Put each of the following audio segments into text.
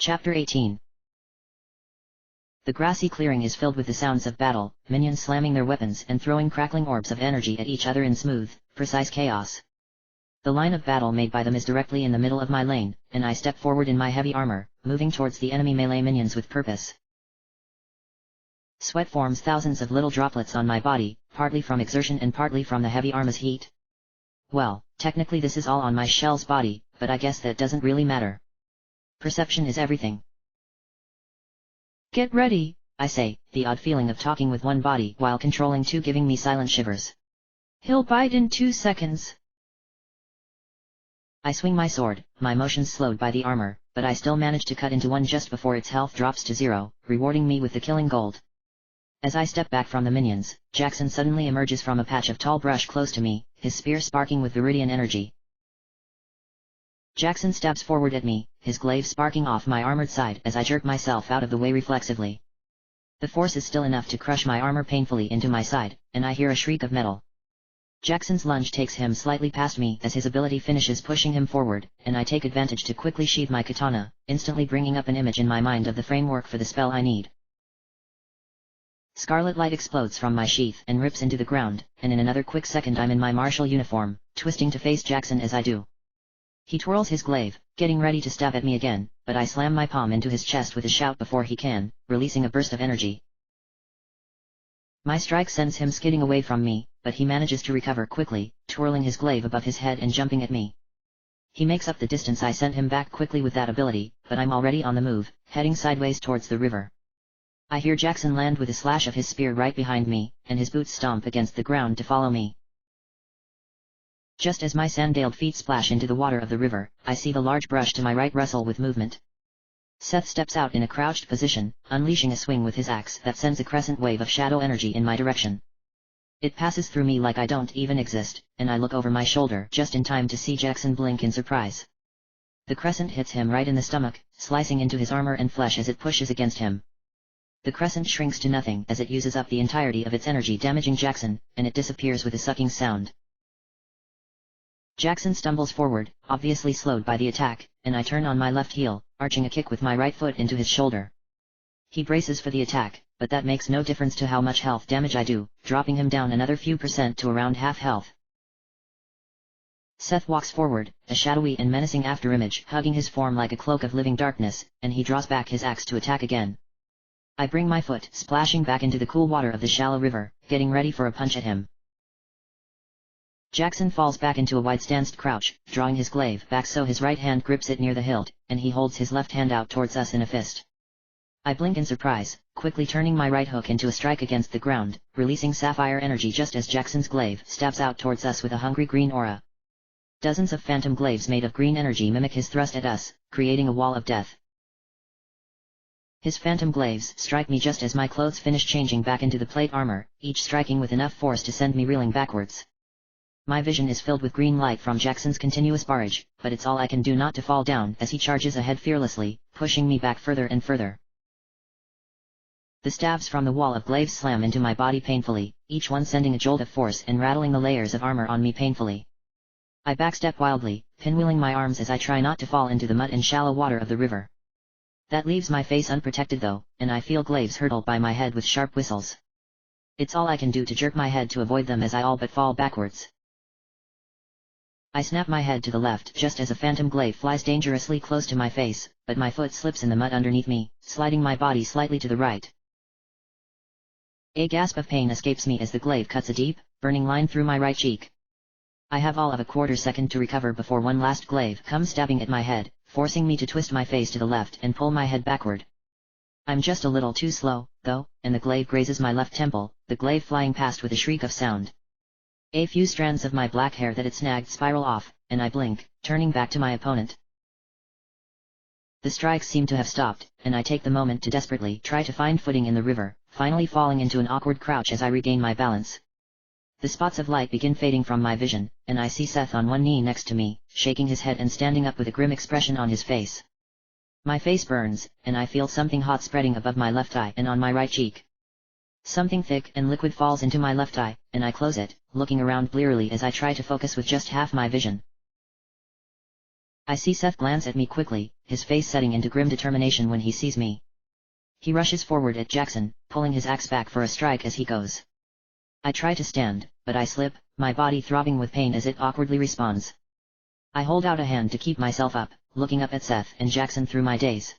Chapter 18. The grassy clearing is filled with the sounds of battle, minions slamming their weapons and throwing crackling orbs of energy at each other in smooth, precise chaos. The line of battle made by them is directly in the middle of my lane, and I step forward in my heavy armor, moving towards the enemy melee minions with purpose. Sweat forms thousands of little droplets on my body, partly from exertion and partly from the heavy armor's heat. Well, technically this is all on my shell's body, but I guess that doesn't really matter. Perception is everything. Get ready, I say, the odd feeling of talking with one body while controlling two giving me silent shivers. He'll bite in 2 seconds. I swing my sword, my motions slowed by the armor, but I still manage to cut into one just before its health drops to 0, rewarding me with the killing gold. As I step back from the minions, Jackson suddenly emerges from a patch of tall brush close to me, his spear sparking with viridian energy. Jackson stabs forward at me, his glaive sparking off my armored side as I jerk myself out of the way reflexively. The force is still enough to crush my armor painfully into my side, and I hear a shriek of metal. Jackson's lunge takes him slightly past me as his ability finishes pushing him forward, and I take advantage to quickly sheath my katana, instantly bringing up an image in my mind of the framework for the spell I need. Scarlet light explodes from my sheath and rips into the ground, and in another quick second I'm in my martial uniform, twisting to face Jackson as I do. He twirls his glaive, getting ready to stab at me again, but I slam my palm into his chest with a shout before he can, releasing a burst of energy. My strike sends him skidding away from me, but he manages to recover quickly, twirling his glaive above his head and jumping at me. He makes up the distance I sent him back quickly with that ability, but I'm already on the move, heading sideways towards the river. I hear Jackson land with a slash of his spear right behind me, and his boots stomp against the ground to follow me. Just as my sandaled feet splash into the water of the river, I see the large brush to my right wrestle with movement. Seth steps out in a crouched position, unleashing a swing with his axe that sends a crescent wave of shadow energy in my direction. It passes through me like I don't even exist, and I look over my shoulder just in time to see Jackson blink in surprise. The crescent hits him right in the stomach, slicing into his armor and flesh as it pushes against him. The crescent shrinks to nothing as it uses up the entirety of its energy, damaging Jackson, and it disappears with a sucking sound. Jackson stumbles forward, obviously slowed by the attack, and I turn on my left heel, arching a kick with my right foot into his shoulder. He braces for the attack, but that makes no difference to how much health damage I do, dropping him down another few percent to around half health. Seth walks forward, a shadowy and menacing afterimage hugging his form like a cloak of living darkness, and he draws back his axe to attack again. I bring my foot splashing back into the cool water of the shallow river, getting ready for a punch at him. Jackson falls back into a wide-stanced crouch, drawing his glaive back so his right hand grips it near the hilt, and he holds his left hand out towards us in a fist. I blink in surprise, quickly turning my right hook into a strike against the ground, releasing sapphire energy just as Jackson's glaive stabs out towards us with a hungry green aura. Dozens of phantom glaives made of green energy mimic his thrust at us, creating a wall of death. His phantom glaives strike me just as my clothes finish changing back into the plate armor, each striking with enough force to send me reeling backwards. My vision is filled with green light from Jackson's continuous barrage, but it's all I can do not to fall down as he charges ahead fearlessly, pushing me back further and further. The stabs from the wall of glaives slam into my body painfully, each one sending a jolt of force and rattling the layers of armor on me painfully. I backstep wildly, pinwheeling my arms as I try not to fall into the mud and shallow water of the river. That leaves my face unprotected though, and I feel glaives hurtle by my head with sharp whistles. It's all I can do to jerk my head to avoid them as I all but fall backwards. I snap my head to the left just as a phantom glaive flies dangerously close to my face, but my foot slips in the mud underneath me, sliding my body slightly to the right. A gasp of pain escapes me as the glaive cuts a deep, burning line through my right cheek. I have all of a quarter second to recover before one last glaive comes stabbing at my head, forcing me to twist my face to the left and pull my head backward. I'm just a little too slow, though, and the glaive grazes my left temple, the glaive flying past with a shriek of sound. A few strands of my black hair that it snagged spiral off, and I blink, turning back to my opponent. The strikes seem to have stopped, and I take the moment to desperately try to find footing in the river, finally falling into an awkward crouch as I regain my balance. The spots of light begin fading from my vision, and I see Seth on one knee next to me, shaking his head and standing up with a grim expression on his face. My face burns, and I feel something hot spreading above my left eye and on my right cheek. Something thick and liquid falls into my left eye, and I close it, looking around blearily as I try to focus with just half my vision. I see Seth glance at me quickly, his face setting into grim determination when he sees me. He rushes forward at Jackson, pulling his axe back for a strike as he goes. I try to stand, but I slip, my body throbbing with pain as it awkwardly responds. I hold out a hand to keep myself up, looking up at Seth and Jackson through my daze.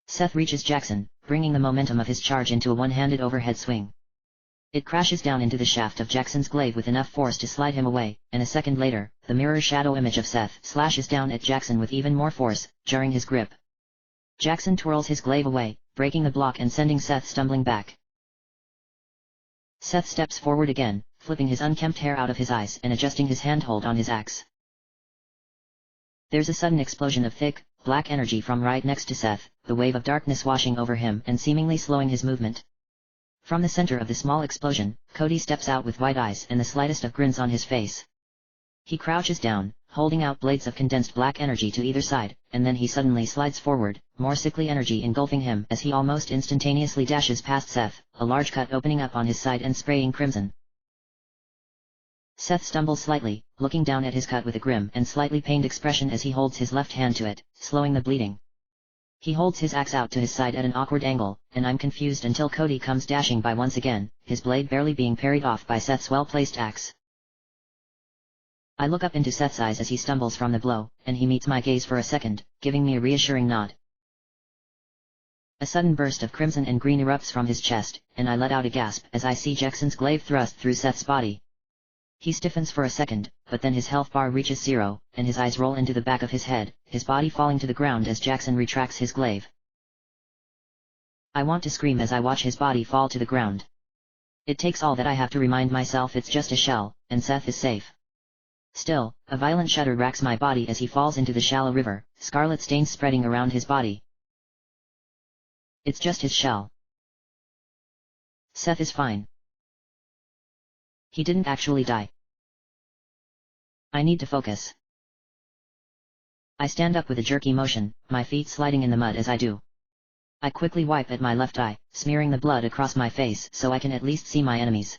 Seth reaches Jackson, bringing the momentum of his charge into a one-handed overhead swing. It crashes down into the shaft of Jackson's glaive with enough force to slide him away, and a second later, the mirror shadow image of Seth slashes down at Jackson with even more force, jarring his grip. Jackson twirls his glaive away, breaking the block and sending Seth stumbling back. Seth steps forward again, flipping his unkempt hair out of his eyes and adjusting his handhold on his axe. There's a sudden explosion of thick, black energy from right next to Seth, the wave of darkness washing over him and seemingly slowing his movement. From the center of the small explosion, Cody steps out with wide eyes and the slightest of grins on his face. He crouches down, holding out blades of condensed black energy to either side, and then he suddenly slides forward, more sickly energy engulfing him as he almost instantaneously dashes past Seth, a large cut opening up on his side and spraying crimson. Seth stumbles slightly, looking down at his cut with a grim and slightly pained expression as he holds his left hand to it, slowing the bleeding. He holds his axe out to his side at an awkward angle, and I'm confused until Cody comes dashing by once again, his blade barely being parried off by Seth's well-placed axe. I look up into Seth's eyes as he stumbles from the blow, and he meets my gaze for a second, giving me a reassuring nod. A sudden burst of crimson and green erupts from his chest, and I let out a gasp as I see Jackson's glaive thrust through Seth's body. He stiffens for a second, but then his health bar reaches 0, and his eyes roll into the back of his head, his body falling to the ground as Jackson retracts his glaive. I want to scream as I watch his body fall to the ground. It takes all that I have to remind myself it's just a shell, and Seth is safe. Still, a violent shudder racks my body as he falls into the shallow river, scarlet stains spreading around his body. It's just his shell. Seth is fine. He didn't actually die. I need to focus. I stand up with a jerky motion, my feet sliding in the mud as I do. I quickly wipe at my left eye, smearing the blood across my face so I can at least see my enemies.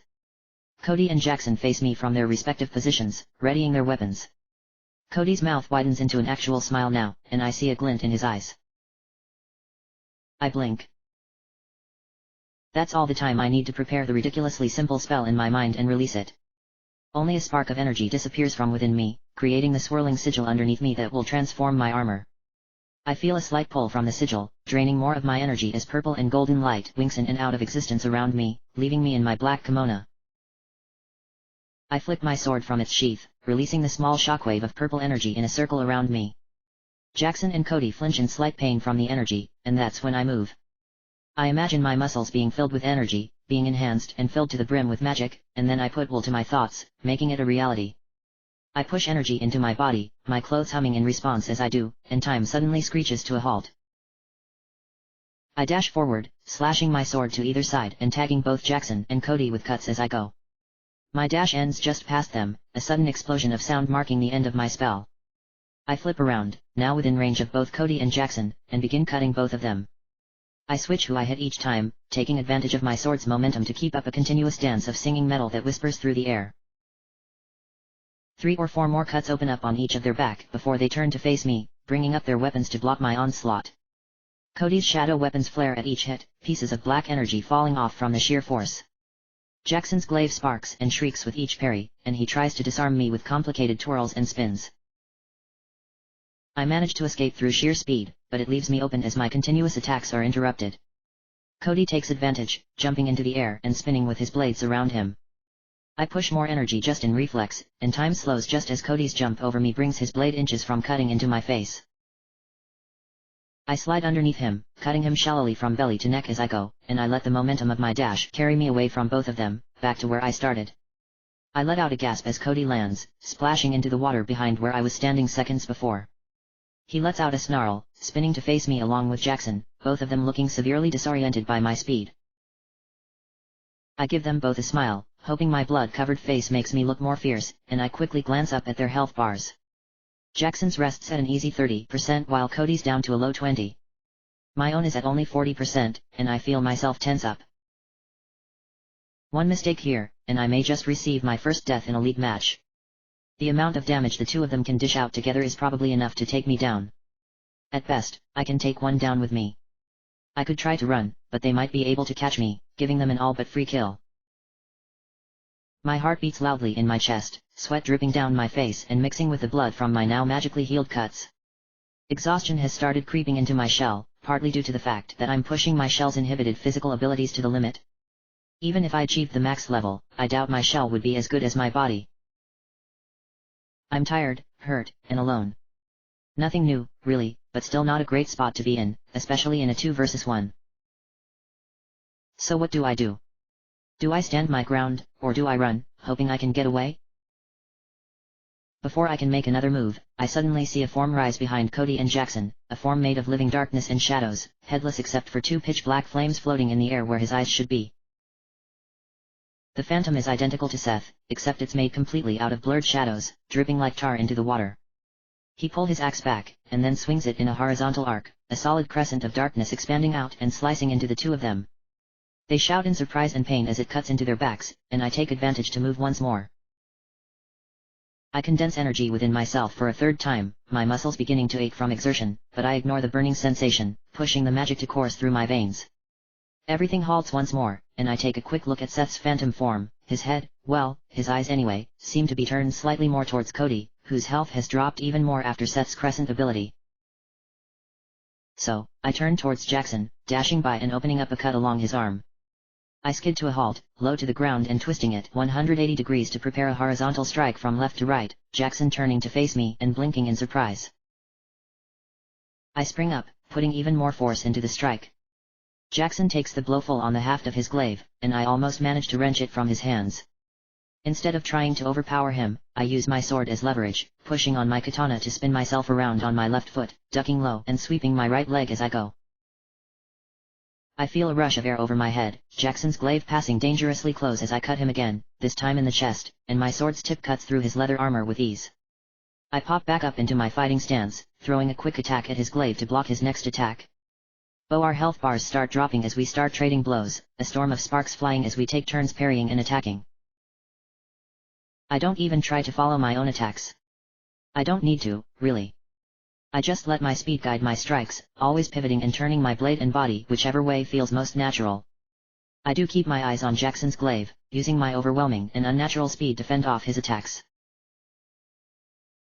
Cody and Jackson face me from their respective positions, readying their weapons. Cody's mouth widens into an actual smile now, and I see a glint in his eyes. I blink. That's all the time I need to prepare the ridiculously simple spell in my mind and release it. Only a spark of energy disappears from within me, creating the swirling sigil underneath me that will transform my armor. I feel a slight pull from the sigil, draining more of my energy as purple and golden light winks in and out of existence around me, leaving me in my black kimono. I flick my sword from its sheath, releasing the small shockwave of purple energy in a circle around me. Jackson and Cody flinch in slight pain from the energy, and that's when I move. I imagine my muscles being filled with energy, being enhanced and filled to the brim with magic, and then I put will to my thoughts, making it a reality. I push energy into my body, my clothes humming in response as I do, and time suddenly screeches to a halt. I dash forward, slashing my sword to either side and tagging both Jackson and Cody with cuts as I go. My dash ends just past them, a sudden explosion of sound marking the end of my spell. I flip around, now within range of both Cody and Jackson, and begin cutting both of them. I switch who I hit each time, taking advantage of my sword's momentum to keep up a continuous dance of singing metal that whispers through the air. 3 or 4 more cuts open up on each of their back before they turn to face me, bringing up their weapons to block my onslaught. Cody's shadow weapons flare at each hit, pieces of black energy falling off from the sheer force. Jackson's glaive sparks and shrieks with each parry, and he tries to disarm me with complicated twirls and spins. I manage to escape through sheer speed, but it leaves me open as my continuous attacks are interrupted. Cody takes advantage, jumping into the air and spinning with his blades around him. I push more energy just in reflex, and time slows just as Cody's jump over me brings his blade inches from cutting into my face. I slide underneath him, cutting him shallowly from belly to neck as I go, and I let the momentum of my dash carry me away from both of them, back to where I started. I let out a gasp as Cody lands, splashing into the water behind where I was standing seconds before. He lets out a snarl, spinning to face me along with Jackson, both of them looking severely disoriented by my speed. I give them both a smile, hoping my blood-covered face makes me look more fierce, and I quickly glance up at their health bars. Jackson's rests at an easy 30% while Cody's down to a low 20%. My own is at only 40%, and I feel myself tense up. One mistake here, and I may just receive my first death in a league match. The amount of damage the two of them can dish out together is probably enough to take me down. At best, I can take one down with me. I could try to run, but they might be able to catch me, giving them an all but free kill. My heart beats loudly in my chest, sweat dripping down my face and mixing with the blood from my now magically healed cuts. Exhaustion has started creeping into my shell, partly due to the fact that I'm pushing my shell's inhibited physical abilities to the limit. Even if I achieved the max level, I doubt my shell would be as good as my body. I'm tired, hurt, and alone. Nothing new, really, but still not a great spot to be in, especially in a 2 versus 1. So what do I do? Do I stand my ground, or do I run, hoping I can get away? Before I can make another move, I suddenly see a form rise behind Cody and Jackson, a form made of living darkness and shadows, headless except for 2 pitch-black flames floating in the air where his eyes should be. The phantom is identical to Seth, except it's made completely out of blurred shadows, dripping like tar into the water. He pulls his axe back, and then swings it in a horizontal arc, a solid crescent of darkness expanding out and slicing into the two of them. They shout in surprise and pain as it cuts into their backs, and I take advantage to move once more. I condense energy within myself for a third time, my muscles beginning to ache from exertion, but I ignore the burning sensation, pushing the magic to course through my veins. Everything halts once more, and I take a quick look at Seth's phantom form. His head, well, his eyes anyway, seem to be turned slightly more towards Cody, whose health has dropped even more after Seth's crescent ability. So, I turn towards Jackson, dashing by and opening up a cut along his arm. I skid to a halt, low to the ground and twisting it 180 degrees to prepare a horizontal strike from left to right, Jackson turning to face me and blinking in surprise. I spring up, putting even more force into the strike. Jackson takes the blow full on the haft of his glaive, and I almost manage to wrench it from his hands. Instead of trying to overpower him, I use my sword as leverage, pushing on my katana to spin myself around on my left foot, ducking low and sweeping my right leg as I go. I feel a rush of air over my head, Jackson's glaive passing dangerously close as I cut him again, this time in the chest, and my sword's tip cuts through his leather armor with ease. I pop back up into my fighting stance, throwing a quick attack at his glaive to block his next attack. Our health bars start dropping as we start trading blows, a storm of sparks flying as we take turns parrying and attacking. I don't even try to follow my own attacks. I don't need to, really. I just let my speed guide my strikes, always pivoting and turning my blade and body whichever way feels most natural. I do keep my eyes on Jackson's glaive, using my overwhelming and unnatural speed to fend off his attacks.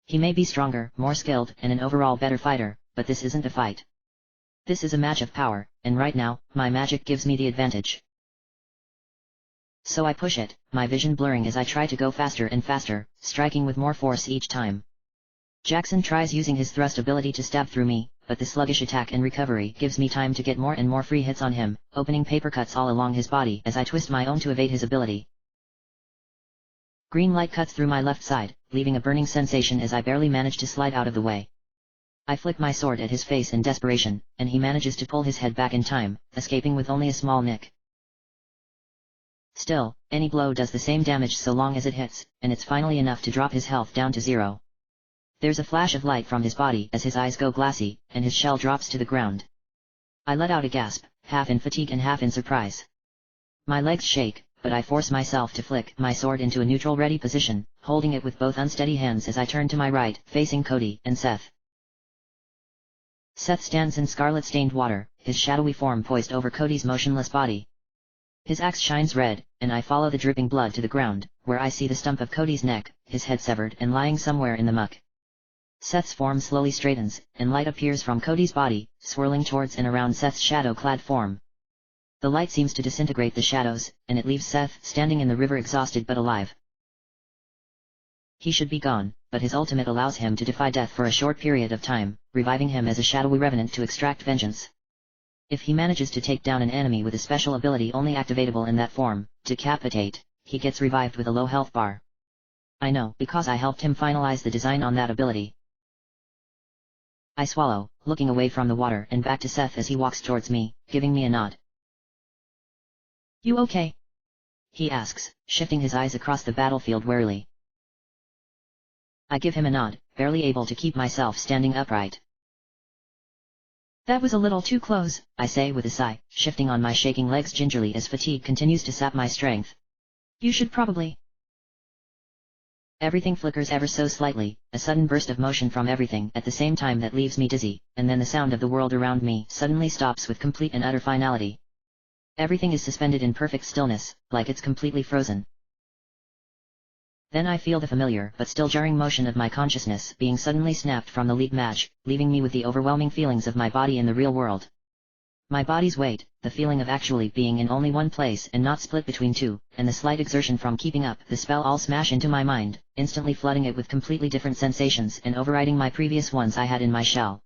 He may be stronger, more skilled, and an overall better fighter, but this isn't a fight. This is a match of power, and right now, my magic gives me the advantage. So I push it, my vision blurring as I try to go faster and faster, striking with more force each time. Jackson tries using his thrust ability to stab through me, but the sluggish attack and recovery gives me time to get more and more free hits on him, opening paper cuts all along his body as I twist my own to evade his ability. Green light cuts through my left side, leaving a burning sensation as I barely manage to slide out of the way. I flick my sword at his face in desperation, and he manages to pull his head back in time, escaping with only a small nick. Still, any blow does the same damage so long as it hits, and it's finally enough to drop his health down to 0. There's a flash of light from his body as his eyes go glassy, and his shell drops to the ground. I let out a gasp, half in fatigue and half in surprise. My legs shake, but I force myself to flick my sword into a neutral ready position, holding it with both unsteady hands as I turn to my right, facing Cody and Seth. Seth stands in scarlet-stained water, his shadowy form poised over Cody's motionless body. His axe shines red, and I follow the dripping blood to the ground, where I see the stump of Cody's neck, his head severed and lying somewhere in the muck. Seth's form slowly straightens, and light appears from Cody's body, swirling towards and around Seth's shadow-clad form. The light seems to disintegrate the shadows, and it leaves Seth standing in the river exhausted but alive. He should be gone, but his ultimate allows him to defy death for a short period of time, reviving him as a shadowy revenant to extract vengeance. If he manages to take down an enemy with a special ability only activatable in that form, Decapitate, he gets revived with a low health bar. I know because I helped him finalize the design on that ability. I swallow, looking away from the water and back to Seth as he walks towards me, giving me a nod. "You okay?" he asks, shifting his eyes across the battlefield warily. I give him a nod, barely able to keep myself standing upright. "That was a little too close," I say with a sigh, shifting on my shaking legs gingerly as fatigue continues to sap my strength. "You should probably..." Everything flickers ever so slightly, a sudden burst of motion from everything at the same time that leaves me dizzy, and then the sound of the world around me suddenly stops with complete and utter finality. Everything is suspended in perfect stillness, like it's completely frozen. Then I feel the familiar but still jarring motion of my consciousness being suddenly snapped from the league match, leaving me with the overwhelming feelings of my body in the real world. My body's weight, the feeling of actually being in only one place and not split between two, and the slight exertion from keeping up the spell all smash into my mind, instantly flooding it with completely different sensations and overriding my previous ones I had in my shell.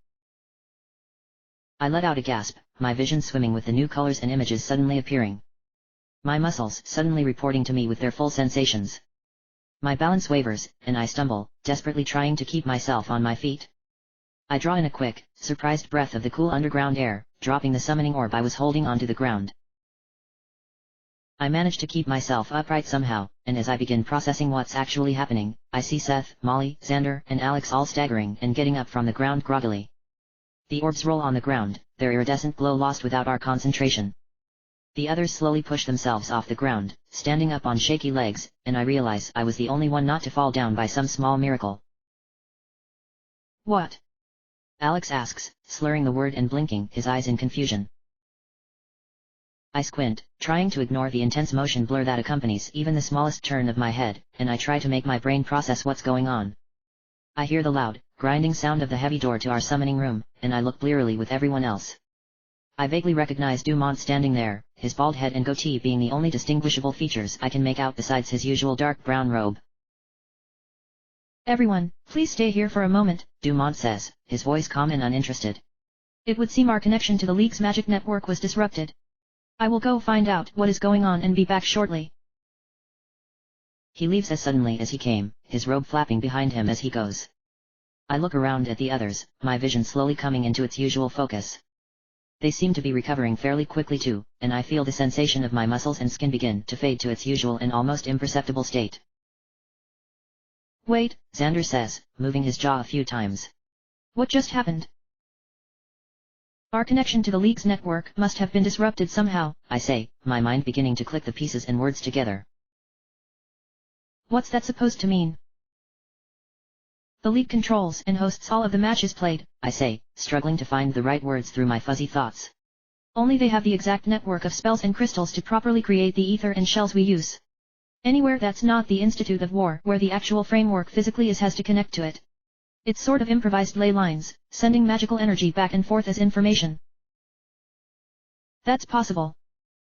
I let out a gasp, my vision swimming with the new colors and images suddenly appearing. My muscles suddenly reporting to me with their full sensations. My balance wavers, and I stumble, desperately trying to keep myself on my feet. I draw in a quick, surprised breath of the cool underground air, dropping the summoning orb I was holding onto the ground. I manage to keep myself upright somehow, and as I begin processing what's actually happening, I see Seth, Molly, Xander, and Alex all staggering and getting up from the ground groggily. The orbs roll on the ground, their iridescent glow lost without our concentration. The others slowly push themselves off the ground, standing up on shaky legs, and I realize I was the only one not to fall down by some small miracle. What? Alex asks, slurring the word and blinking his eyes in confusion. I squint, trying to ignore the intense motion blur that accompanies even the smallest turn of my head, and I try to make my brain process what's going on. I hear the loud, grinding sound of the heavy door to our summoning room, and I look blearily with everyone else. I vaguely recognize Dumont standing there, his bald head and goatee being the only distinguishable features I can make out besides his usual dark brown robe. "Everyone, please stay here for a moment," Dumont says, his voice calm and uninterested. "It would seem our connection to the League's magic network was disrupted. I will go find out what is going on and be back shortly." He leaves as suddenly as he came, his robe flapping behind him as he goes. I look around at the others, my vision slowly coming into its usual focus. They seem to be recovering fairly quickly too, and I feel the sensation of my muscles and skin begin to fade to its usual and almost imperceptible state. "Wait," Xander says, moving his jaw a few times. "What just happened?" "Our connection to the League's network must have been disrupted somehow," I say, my mind beginning to click the pieces and words together. "What's that supposed to mean?" "The League controls and hosts all of the matches played," I say, struggling to find the right words through my fuzzy thoughts. "Only they have the exact network of spells and crystals to properly create the ether and shells we use. Anywhere that's not the Institute of War where the actual framework physically is has to connect to it. It's sort of improvised ley lines, sending magical energy back and forth as information." "That's possible?"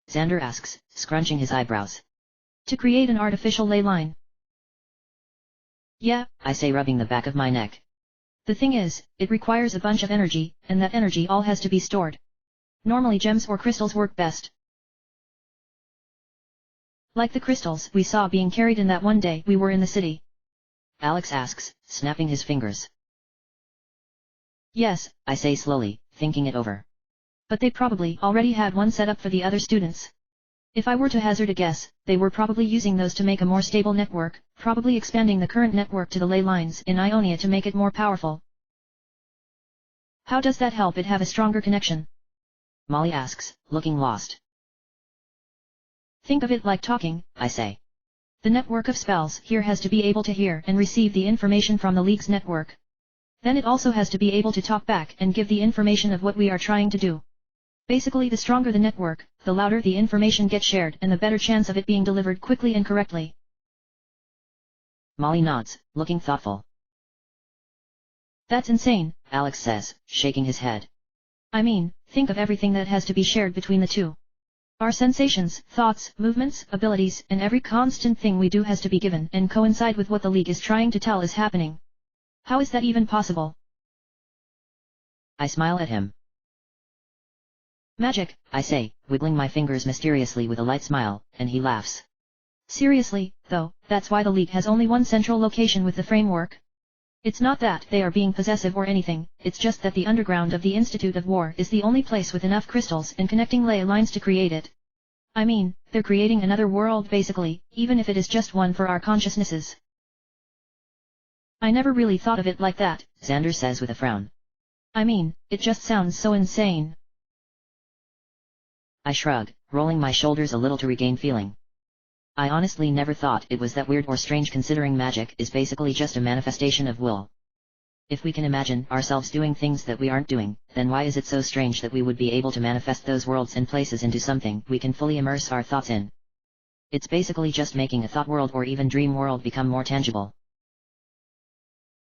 Xander asks, scrunching his eyebrows. "To create an artificial ley line?" "Yeah," I say, rubbing the back of my neck. "The thing is, it requires a bunch of energy, and that energy all has to be stored. Normally gems or crystals work best. Like the crystals we saw being carried in that one day we were in the city." Alex asks, snapping his fingers. "Yes," I say slowly, thinking it over. "But they probably already had one set up for the other students. If I were to hazard a guess, they were probably using those to make a more stable network, probably expanding the current network to the ley lines in Ionia to make it more powerful." "How does that help it have a stronger connection?" Molly asks, looking lost. "Think of it like talking," I say. "The network of spells here has to be able to hear and receive the information from the League's network. Then it also has to be able to talk back and give the information of what we are trying to do. Basically, the stronger the network, the louder the information gets shared and the better chance of it being delivered quickly and correctly." Molly nods, looking thoughtful. "That's insane," Alex says, shaking his head. "I mean, think of everything that has to be shared between the two. Our sensations, thoughts, movements, abilities, and every constant thing we do has to be given and coincide with what the League is trying to tell is happening. How is that even possible?" I smile at him. "Magic," I say, wiggling my fingers mysteriously with a light smile, and he laughs. "Seriously, though, that's why the League has only one central location with the framework. It's not that they are being possessive or anything, it's just that the underground of the Institute of War is the only place with enough crystals and connecting ley lines to create it. I mean, they're creating another world basically, even if it is just one for our consciousnesses." "I never really thought of it like that," Xander says with a frown. "I mean, it just sounds so insane." I shrug, rolling my shoulders a little to regain feeling. I honestly never thought it was that weird or strange, considering magic is basically just a manifestation of will. If we can imagine ourselves doing things that we aren't doing, then why is it so strange that we would be able to manifest those worlds and places into something we can fully immerse our thoughts in? It's basically just making a thought world or even dream world become more tangible.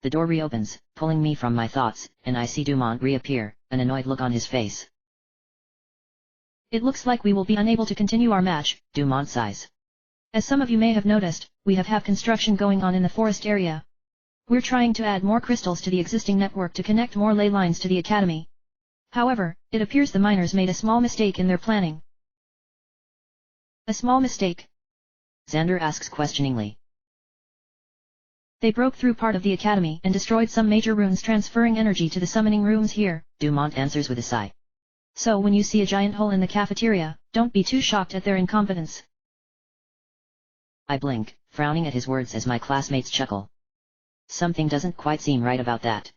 The door reopens, pulling me from my thoughts, and I see Dumont reappear, an annoyed look on his face. It looks like we will be unable to continue our match, Dumont sighs. As some of you may have noticed, we have construction going on in the forest area. We're trying to add more crystals to the existing network to connect more ley lines to the academy. However, it appears the miners made a small mistake in their planning. A small mistake? Xander asks questioningly. They broke through part of the academy and destroyed some major runes transferring energy to the summoning rooms here, Dumont answers with a sigh. So when you see a giant hole in the cafeteria, don't be too shocked at their incompetence. I blink, frowning at his words as my classmates chuckle. Something doesn't quite seem right about that.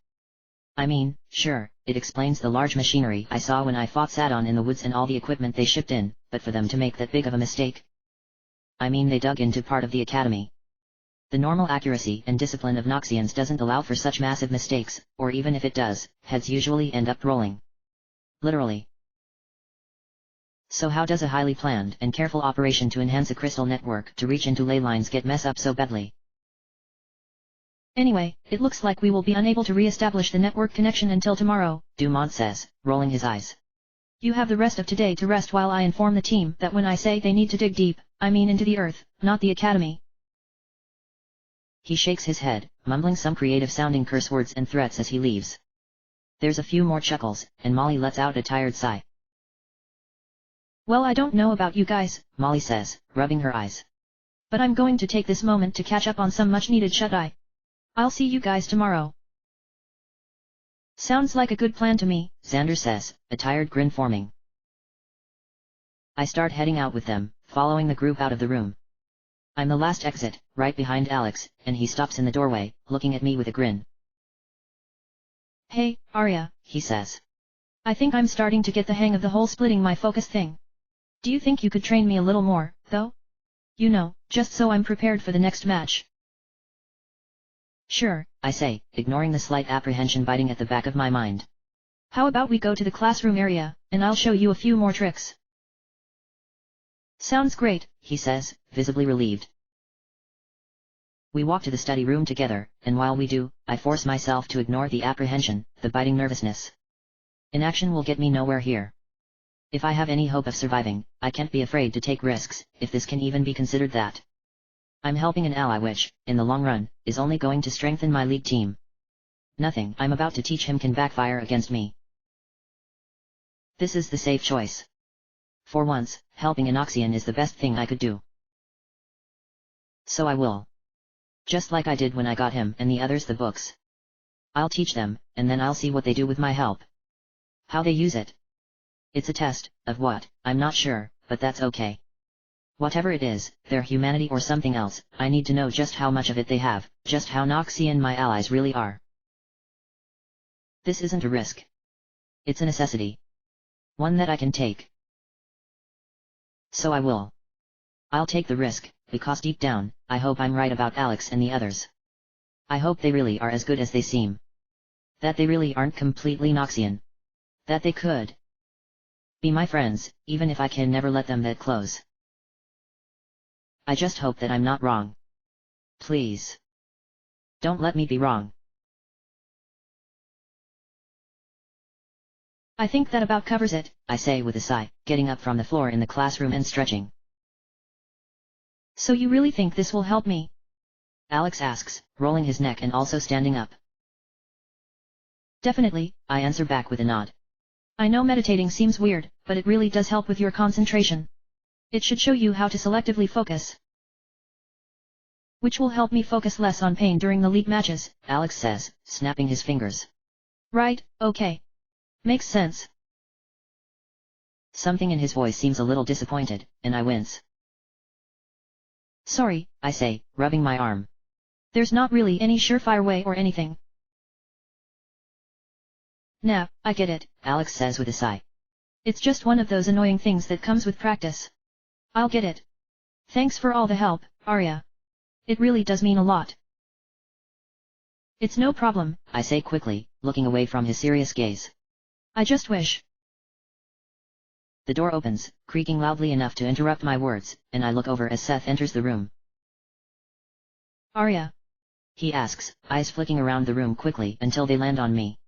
I mean, sure, it explains the large machinery I saw when I fought Sadon in the woods and all the equipment they shipped in, but for them to make that big of a mistake? I mean, they dug into part of the academy. The normal accuracy and discipline of Noxians doesn't allow for such massive mistakes, or even if it does, heads usually end up rolling. Literally. So how does a highly planned and careful operation to enhance a crystal network to reach into ley lines get messed up so badly? Anyway, it looks like we will be unable to re-establish the network connection until tomorrow, Dumont says, rolling his eyes. You have the rest of today to rest while I inform the team that when I say they need to dig deep, I mean into the earth, not the academy. He shakes his head, mumbling some creative-sounding curse words and threats as he leaves. There's a few more chuckles, and Molly lets out a tired sigh. Well, I don't know about you guys, Molly says, rubbing her eyes. But I'm going to take this moment to catch up on some much-needed shut-eye. I'll see you guys tomorrow. Sounds like a good plan to me, Xander says, a tired grin forming. I start heading out with them, following the group out of the room. I'm the last exit, right behind Alex, and he stops in the doorway, looking at me with a grin. Hey, Arya, he says. I think I'm starting to get the hang of the whole splitting my focus thing. Do you think you could train me a little more, though? You know, just so I'm prepared for the next match. Sure, I say, ignoring the slight apprehension biting at the back of my mind. How about we go to the classroom area, and I'll show you a few more tricks. Sounds great, he says, visibly relieved. We walk to the study room together, and while we do, I force myself to ignore the apprehension, the biting nervousness. Inaction will get me nowhere here. If I have any hope of surviving, I can't be afraid to take risks, if this can even be considered that. I'm helping an ally which, in the long run, is only going to strengthen my league team. Nothing I'm about to teach him can backfire against me. This is the safe choice. For once, helping an Noxian is the best thing I could do. So I will. Just like I did when I got him and the others the books. I'll teach them, and then I'll see what they do with my help. How they use it. It's a test, of what, I'm not sure, but that's okay. Whatever it is, their humanity or something else, I need to know just how much of it they have, just how Noxian my allies really are. This isn't a risk. It's a necessity. One that I can take. So I will. I'll take the risk, because deep down, I hope I'm right about Alex and the others. I hope they really are as good as they seem. That they really aren't completely Noxian. That they could be my friends, even if I can never let them that close. I just hope that I'm not wrong. Please. Don't let me be wrong. I think that about covers it, I say with a sigh, getting up from the floor in the classroom and stretching. So you really think this will help me? Alex asks, rolling his neck and also standing up. Definitely, I answer back with a nod. I know meditating seems weird, but it really does help with your concentration. It should show you how to selectively focus. Which will help me focus less on pain during the league matches, Alex says, snapping his fingers. Right, okay. Makes sense. Something in his voice seems a little disappointed, and I wince. Sorry, I say, rubbing my arm. There's not really any surefire way or anything. Nah, I get it, Alex says with a sigh. It's just one of those annoying things that comes with practice. I'll get it. Thanks for all the help, Arya. It really does mean a lot. It's no problem, I say quickly, looking away from his serious gaze. I just wish. The door opens, creaking loudly enough to interrupt my words, and I look over as Seth enters the room. Arya? He asks, eyes flicking around the room quickly until they land on me.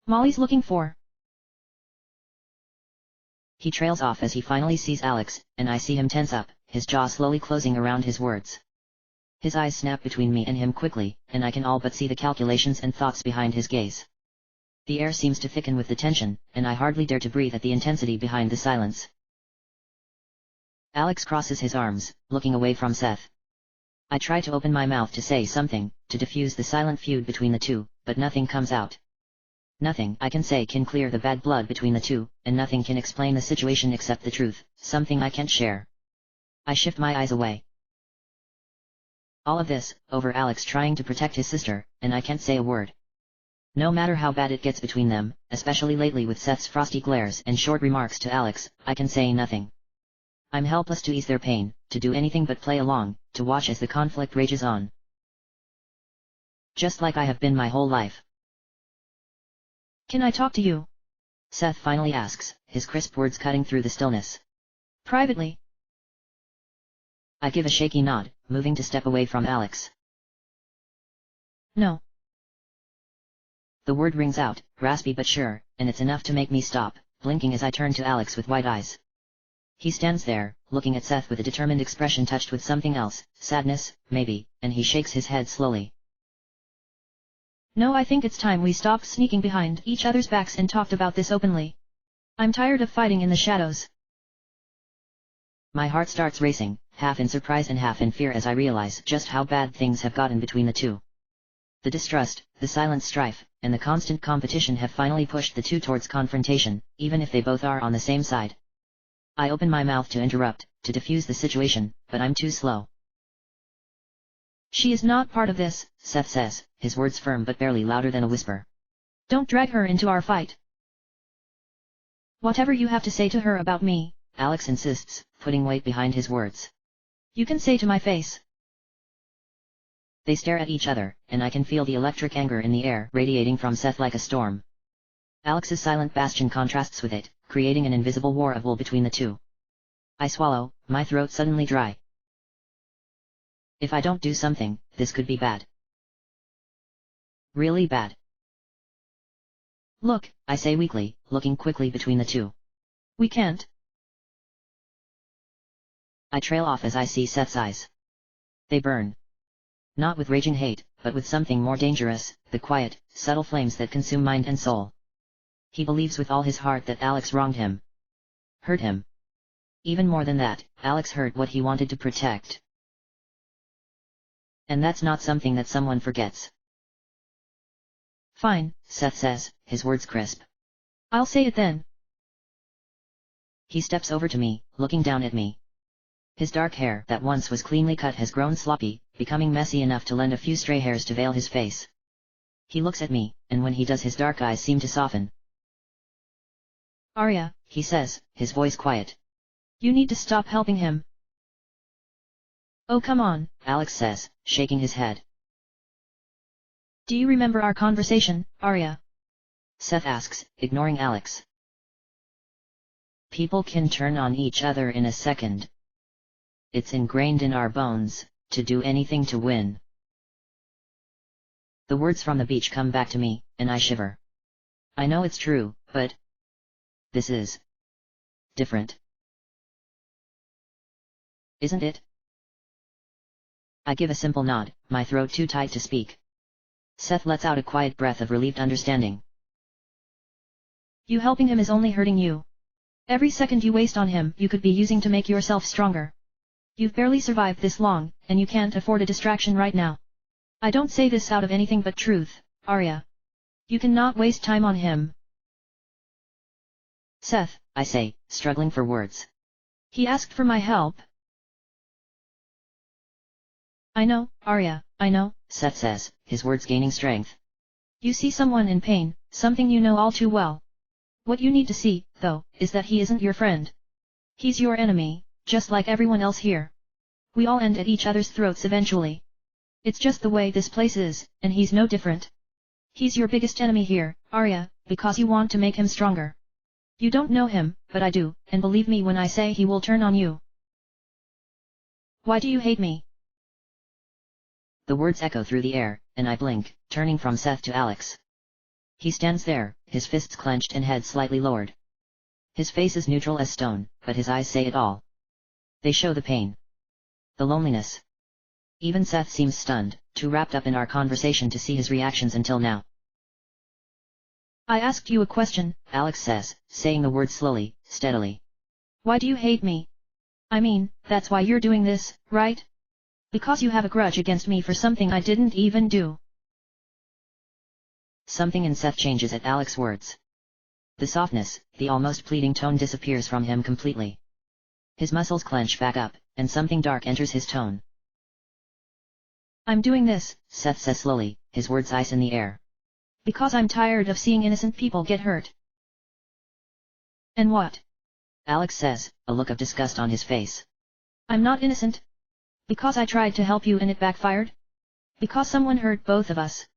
Molly's looking for. He trails off as he finally sees Alex, and I see him tense up, his jaw slowly closing around his words. His eyes snap between me and him quickly, and I can all but see the calculations and thoughts behind his gaze. The air seems to thicken with the tension, and I hardly dare to breathe at the intensity behind the silence. Alex crosses his arms, looking away from Seth. I try to open my mouth to say something, to diffuse the silent feud between the two, but nothing comes out. Nothing I can say can clear the bad blood between the two, and nothing can explain the situation except the truth, something I can't share. I shift my eyes away. All of this, over Alex trying to protect his sister, and I can't say a word. No matter how bad it gets between them, especially lately with Seth's frosty glares and short remarks to Alex, I can say nothing. I'm helpless to ease their pain, to do anything but play along, to watch as the conflict rages on. Just like I have been my whole life. Can I talk to you? Seth finally asks, his crisp words cutting through the stillness. Privately? I give a shaky nod, moving to step away from Alex. No. The word rings out, raspy but sure, and it's enough to make me stop, blinking as I turn to Alex with wide eyes. He stands there, looking at Seth with a determined expression touched with something else, sadness, maybe, and he shakes his head slowly. No, I think it's time we stopped sneaking behind each other's backs and talked about this openly. I'm tired of fighting in the shadows. My heart starts racing, half in surprise and half in fear as I realize just how bad things have gotten between the two. The distrust, the silent strife, and the constant competition have finally pushed the two towards confrontation, even if they both are on the same side. I open my mouth to interrupt, to defuse the situation, but I'm too slow. She is not part of this, Seth says, his words firm but barely louder than a whisper. Don't drag her into our fight. Whatever you have to say to her about me, Alex insists, putting weight behind his words. You can say to my face. They stare at each other, and I can feel the electric anger in the air radiating from Seth like a storm. Alex's silent bastion contrasts with it, creating an invisible war of will between the two. I swallow, my throat suddenly dry. If I don't do something, this could be bad. Really bad. Look, I say weakly, looking quickly between the two. We can't. I trail off as I see Seth's eyes. They burn. Not with raging hate, but with something more dangerous, the quiet, subtle flames that consume mind and soul. He believes with all his heart that Alex wronged him. Hurt him. Even more than that, Alex hurt what he wanted to protect. And that's not something that someone forgets. Fine, Seth says, his words crisp. I'll say it then. He steps over to me, looking down at me. His dark hair that once was cleanly cut has grown sloppy, becoming messy enough to lend a few stray hairs to veil his face. He looks at me, and when he does his dark eyes seem to soften. Arya, he says, his voice quiet. You need to stop helping him. Oh come on, Alex says, shaking his head. Do you remember our conversation, Arya? Seth asks, ignoring Alex. People can turn on each other in a second. It's ingrained in our bones, to do anything to win. The words from the beach come back to me, and I shiver. I know it's true, but this is different. Isn't it? I give a simple nod, my throat too tight to speak. Seth lets out a quiet breath of relieved understanding. You helping him is only hurting you. Every second you waste on him you could be using to make yourself stronger. You've barely survived this long, and you can't afford a distraction right now. I don't say this out of anything but truth, Arya. You cannot waste time on him. Seth, I say, struggling for words. He asked for my help. I know, Arya, I know, Seth says, his words gaining strength. You see someone in pain, something you know all too well. What you need to see, though, is that he isn't your friend. He's your enemy, just like everyone else here. We all end at each other's throats eventually. It's just the way this place is, and he's no different. He's your biggest enemy here, Arya, because you want to make him stronger. You don't know him, but I do, and believe me when I say he will turn on you. Why do you hate me? The words echo through the air, and I blink, turning from Seth to Alex. He stands there, his fists clenched and head slightly lowered. His face is neutral as stone, but his eyes say it all. They show the pain. The loneliness. Even Seth seems stunned, too wrapped up in our conversation to see his reactions until now. I asked you a question, Alex says, saying the words slowly, steadily. Why do you hate me? I mean, that's why you're doing this, right? Because you have a grudge against me for something I didn't even do. Something in Seth changes at Alex's words. The softness, the almost pleading tone disappears from him completely. His muscles clench back up, and something dark enters his tone. I'm doing this, Seth says slowly, his words ice in the air. Because I'm tired of seeing innocent people get hurt. And what? Alex says, a look of disgust on his face. I'm not innocent. Because I tried to help you and it backfired? Because someone hurt both of us.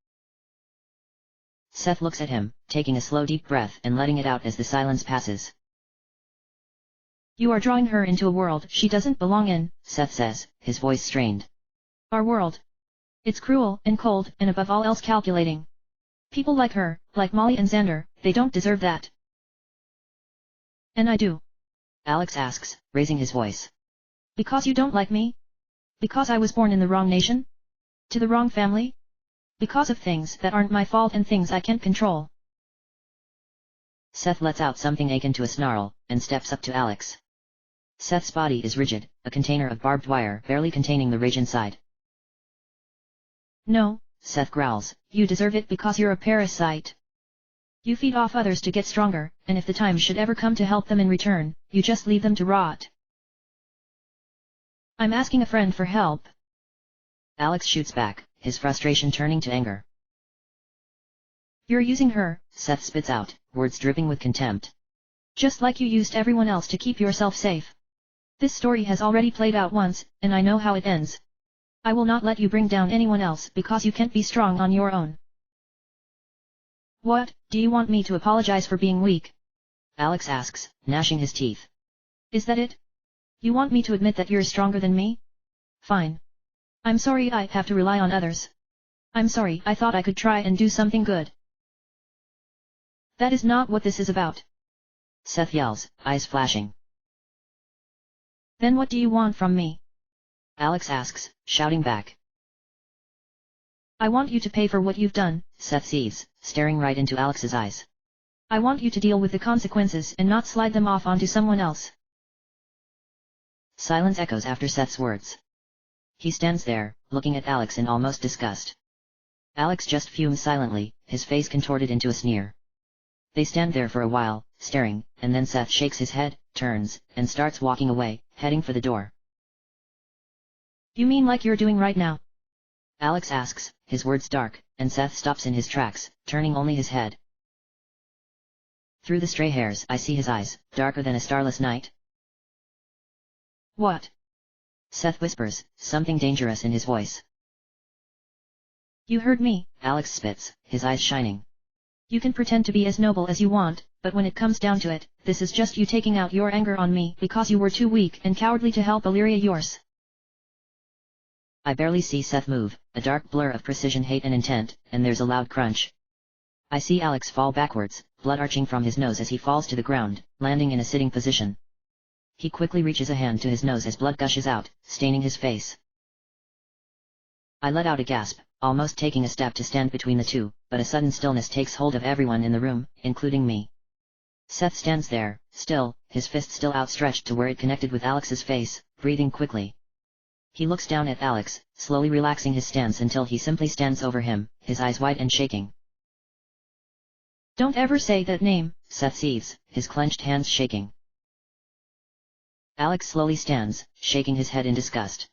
Seth looks at him, taking a slow deep breath and letting it out as the silence passes. You are drawing her into a world she doesn't belong in, Seth says, his voice strained. Our world. It's cruel and cold and above all else calculating. People like her, like Molly and Xander, they don't deserve that. And I do. Alex asks, raising his voice. Because you don't like me? Because I was born in the wrong nation? To the wrong family? Because of things that aren't my fault and things I can't control. Seth lets out something akin to a snarl, and steps up to Alex. Seth's body is rigid, a container of barbed wire barely containing the rage inside. No, Seth growls, you deserve it because you're a parasite. You feed off others to get stronger, and if the time should ever come to help them in return, you just leave them to rot. I'm asking a friend for help. Alex shoots back, his frustration turning to anger. You're using her, Seth spits out, words dripping with contempt. Just like you used everyone else to keep yourself safe. This story has already played out once, and I know how it ends. I will not let you bring down anyone else because you can't be strong on your own. What, do you want me to apologize for being weak? Alex asks, gnashing his teeth. Is that it? You want me to admit that you're stronger than me? Fine. I'm sorry I have to rely on others. I'm sorry I thought I could try and do something good. That is not what this is about. Seth yells, eyes flashing. Then what do you want from me? Alex asks, shouting back. I want you to pay for what you've done, Seth seethes, staring right into Alex's eyes. I want you to deal with the consequences and not slide them off onto someone else. Silence echoes after Seth's words. He stands there, looking at Alex in almost disgust. Alex just fumes silently, his face contorted into a sneer. They stand there for a while, staring, and then Seth shakes his head, turns, and starts walking away, heading for the door. You mean like you're doing right now? Alex asks, his words dark, and Seth stops in his tracks, turning only his head. Through the stray hairs I see his eyes, darker than a starless night. What? Seth whispers, something dangerous in his voice. You heard me, Alex spits, his eyes shining. You can pretend to be as noble as you want, but when it comes down to it, this is just you taking out your anger on me because you were too weak and cowardly to help Illyria yours. I barely see Seth move, a dark blur of precision hate and intent, and there's a loud crunch. I see Alex fall backwards, blood arching from his nose as he falls to the ground, landing in a sitting position. He quickly reaches a hand to his nose as blood gushes out, staining his face. I let out a gasp, almost taking a step to stand between the two, but a sudden stillness takes hold of everyone in the room, including me. Seth stands there, still, his fist still outstretched to where it connected with Alex's face, breathing quickly. He looks down at Alex, slowly relaxing his stance until he simply stands over him, his eyes wide and shaking. Don't ever say that name, Seth seethes, his clenched hands shaking. Alex slowly stands, shaking his head in disgust.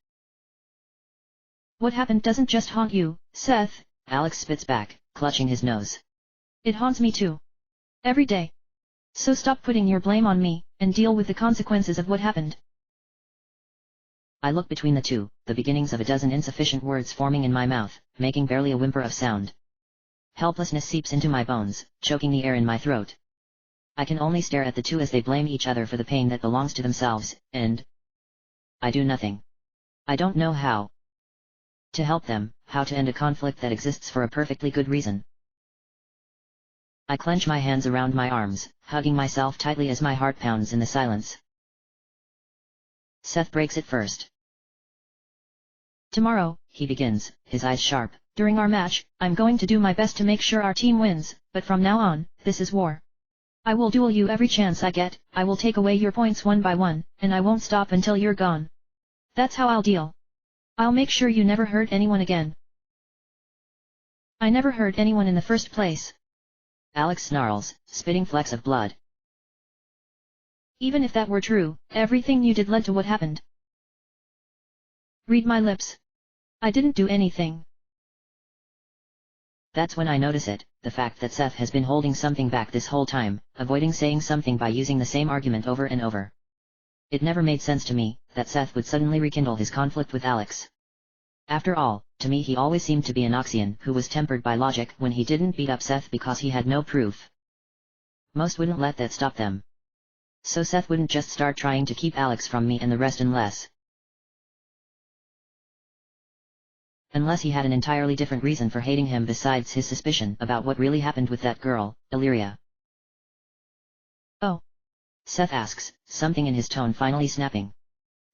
What happened doesn't just haunt you, Seth, Alex spits back, clutching his nose. It haunts me too. Every day. So stop putting your blame on me, and deal with the consequences of what happened. I look between the two, the beginnings of a dozen insufficient words forming in my mouth, making barely a whimper of sound. Helplessness seeps into my bones, choking the air in my throat. I can only stare at the two as they blame each other for the pain that belongs to themselves, and I do nothing. I don't know how to help them, how to end a conflict that exists for a perfectly good reason. I clench my hands around my arms, hugging myself tightly as my heart pounds in the silence. Seth breaks it first. Tomorrow, He begins, his eyes sharp. During our match, I'm going to do my best to make sure our team wins, but from now on, this is war. I will duel you every chance I get, I will take away your points one by one, and I won't stop until you're gone. That's how I'll deal. I'll make sure you never hurt anyone again. I never hurt anyone in the first place. Alex snarls, spitting flecks of blood. Even if that were true, everything you did led to what happened. Read my lips. I didn't do anything. That's when I notice it, the fact that Seth has been holding something back this whole time, avoiding saying something by using the same argument over and over. It never made sense to me, that Seth would suddenly rekindle his conflict with Alex. After all, to me he always seemed to be an Noxian who was tempered by logic when he didn't beat up Seth because he had no proof. Most wouldn't let that stop them. So Seth wouldn't just start trying to keep Alex from me and the rest unless he had an entirely different reason for hating him besides his suspicion about what really happened with that girl, Illyria. Oh. Seth asks, something in his tone finally snapping.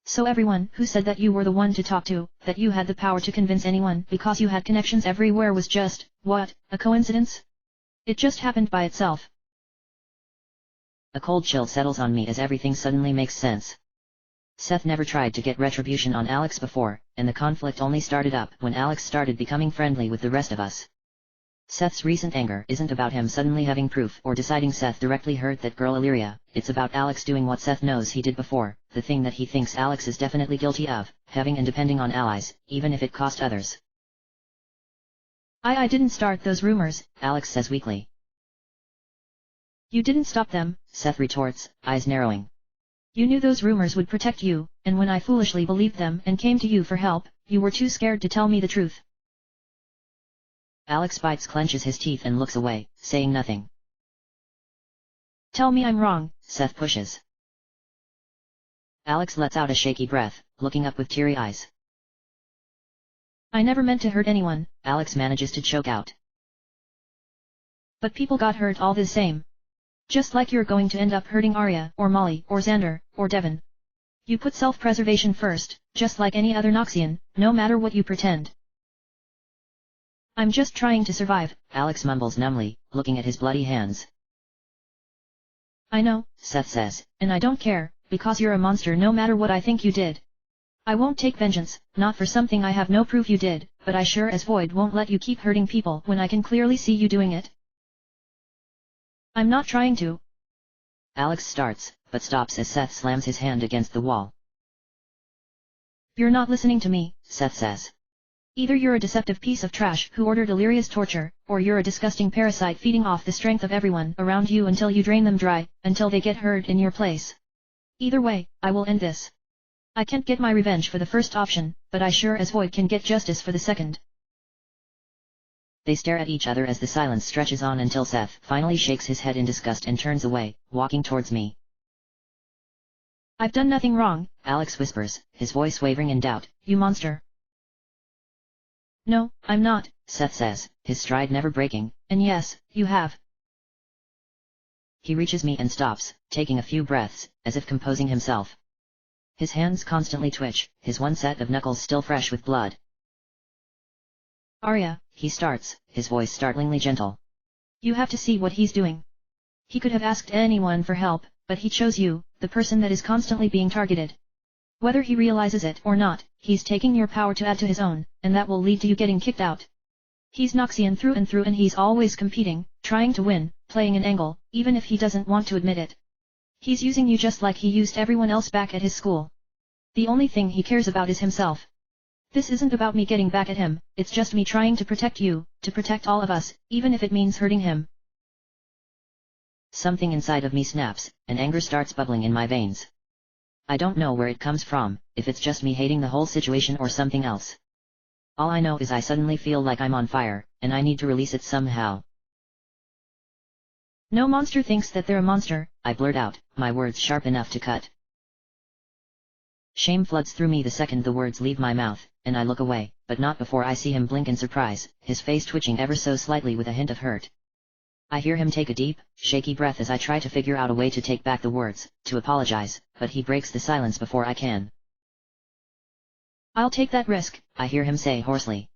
So everyone who said that you were the one to talk to, that you had the power to convince anyone because you had connections everywhere was just, what, a coincidence? It just happened by itself. A cold chill settles on me as everything suddenly makes sense. Seth never tried to get retribution on Alex before, and the conflict only started up when Alex started becoming friendly with the rest of us. Seth's recent anger isn't about him suddenly having proof or deciding Seth directly hurt that girl Illyria, it's about Alex doing what Seth knows he did before, the thing that he thinks Alex is definitely guilty of, having and depending on allies, even if it cost others. I didn't start those rumors, Alex says weakly. You didn't stop them, Seth retorts, eyes narrowing. You knew those rumors would protect you, and when I foolishly believed them and came to you for help, you were too scared to tell me the truth. Alex clenches his teeth and looks away, saying nothing. Tell me I'm wrong, Seth pushes. Alex lets out a shaky breath, looking up with teary eyes. I never meant to hurt anyone, Alex manages to choke out. But people got hurt all the same. Just like you're going to end up hurting Arya, or Molly, or Xander, or Devon. You put self-preservation first, just like any other Noxian, no matter what you pretend. I'm just trying to survive, Alex mumbles numbly, looking at his bloody hands. I know, Seth says, and I don't care, because you're a monster no matter what I think you did. I won't take vengeance, not for something I have no proof you did, but I sure as void won't let you keep hurting people when I can clearly see you doing it. I'm not trying to. Alex starts, but stops as Seth slams his hand against the wall. You're not listening to me, Seth says. Either you're a deceptive piece of trash who ordered Illyria's torture, or you're a disgusting parasite feeding off the strength of everyone around you until you drain them dry, until they get hurt in your place. Either way, I will end this. I can't get my revenge for the first option, but I sure as void can get justice for the second. They stare at each other as the silence stretches on until Seth finally shakes his head in disgust and turns away, walking towards me. I've done nothing wrong, Alex whispers, his voice wavering in doubt. You monster. No, I'm not, Seth says, his stride never breaking. And yes, you have. He reaches me and stops, taking a few breaths, as if composing himself. His hands constantly twitch, his one set of knuckles still fresh with blood. Arya, he starts, his voice startlingly gentle. You have to see what he's doing. He could have asked anyone for help, but he chose you, the person that is constantly being targeted. Whether he realizes it or not, he's taking your power to add to his own, and that will lead to you getting kicked out. He's Noxian through and he's always competing, trying to win, playing an angle, even if he doesn't want to admit it. He's using you just like he used everyone else back at his school. The only thing he cares about is himself. This isn't about me getting back at him, it's just me trying to protect you, to protect all of us, even if it means hurting him. Something inside of me snaps, and anger starts bubbling in my veins. I don't know where it comes from, if it's just me hating the whole situation or something else. All I know is I suddenly feel like I'm on fire, and I need to release it somehow. No monster thinks that they're a monster, I blurt out, my words sharp enough to cut. Shame floods through me the second the words leave my mouth, and I look away, but not before I see him blink in surprise, his face twitching ever so slightly with a hint of hurt. I hear him take a deep, shaky breath as I try to figure out a way to take back the words, to apologize, but he breaks the silence before I can. I'll take that risk, I hear him say hoarsely.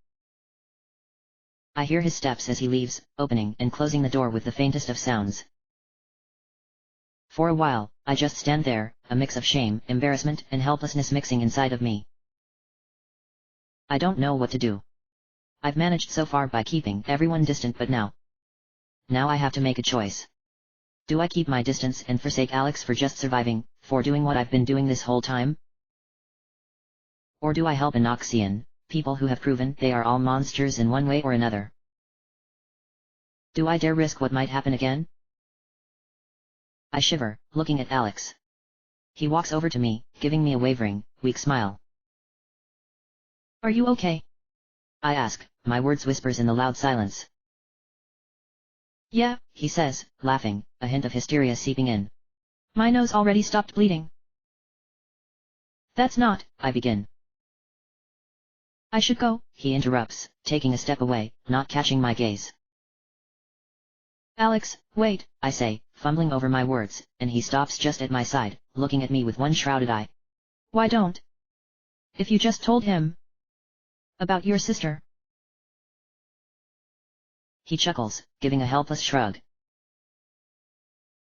I hear his steps as he leaves, opening and closing the door with the faintest of sounds. For a while, I just stand there, a mix of shame, embarrassment, and helplessness mixing inside of me. I don't know what to do. I've managed so far by keeping everyone distant, but now I have to make a choice. Do I keep my distance and forsake Alex for just surviving, for doing what I've been doing this whole time? Or do I help Anoxian, people who have proven they are all monsters in one way or another? Do I dare risk what might happen again? I shiver, looking at Alex. He walks over to me, giving me a wavering, weak smile. Are you okay? I ask, my words whispers in the loud silence. Yeah, he says, laughing, a hint of hysteria seeping in. My nose already stopped bleeding. That's not, I begin. I should go, he interrupts, taking a step away, not catching my gaze. Alex, wait, I say, fumbling over my words, and he stops just at my side, looking at me with one shrouded eye. Why don't? If you just told him about your sister. He chuckles, giving a helpless shrug.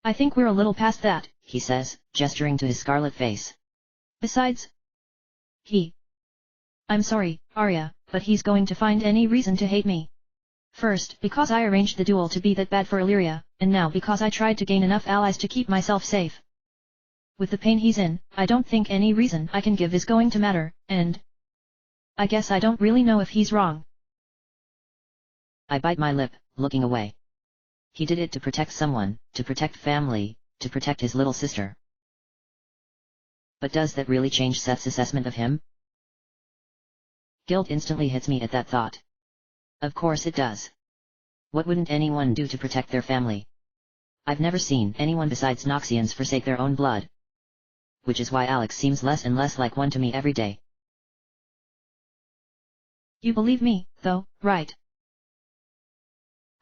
I think we're a little past that, he says, gesturing to his scarlet face. Besides, I'm sorry, Arya, but he's going to find any reason to hate me. First, because I arranged the duel to be that bad for Illyria, and now because I tried to gain enough allies to keep myself safe. With the pain he's in, I don't think any reason I can give is going to matter, and I guess I don't really know if he's wrong. I bite my lip, looking away. He did it to protect someone, to protect family, to protect his little sister. But does that really change Seth's assessment of him? Guilt instantly hits me at that thought. Of course it does. What wouldn't anyone do to protect their family? I've never seen anyone besides Noxians forsake their own blood. Which is why Alex seems less and less like one to me every day. You believe me, though, right?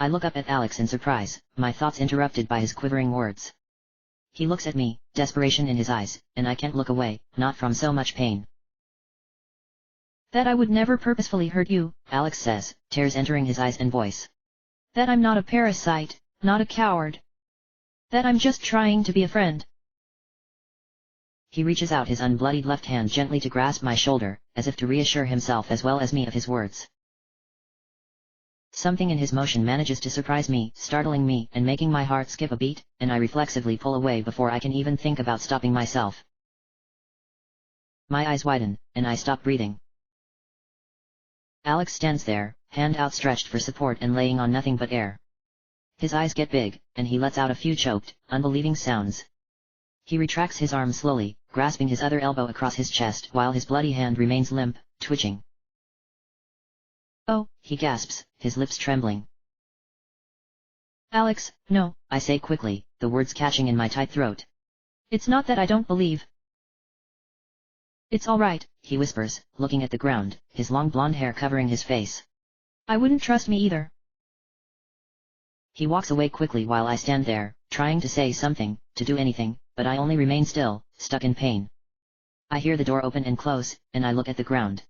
I look up at Alex in surprise, my thoughts interrupted by his quivering words. He looks at me, desperation in his eyes, and I can't look away, not from so much pain. That I would never purposefully hurt you, Alex says, tears entering his eyes and voice. That I'm not a parasite, not a coward. That I'm just trying to be a friend. He reaches out his unbloodied left hand gently to grasp my shoulder, as if to reassure himself as well as me of his words. Something in his motion manages to surprise me, startling me and making my heart skip a beat, and I reflexively pull away before I can even think about stopping myself. My eyes widen, and I stop breathing. Alex stands there, hand outstretched for support and laying on nothing but air. His eyes get big, and he lets out a few choked, unbelieving sounds. He retracts his arm slowly, grasping his other elbow across his chest while his bloody hand remains limp, twitching. Oh, he gasps, his lips trembling. Alex, no, I say quickly, the words catching in my tight throat. It's not that I don't believe. It's all right, he whispers, looking at the ground, his long blonde hair covering his face. I wouldn't trust me either. He walks away quickly while I stand there, trying to say something, to do anything, but I only remain still, stuck in pain. I hear the door open and close, and I look at the ground.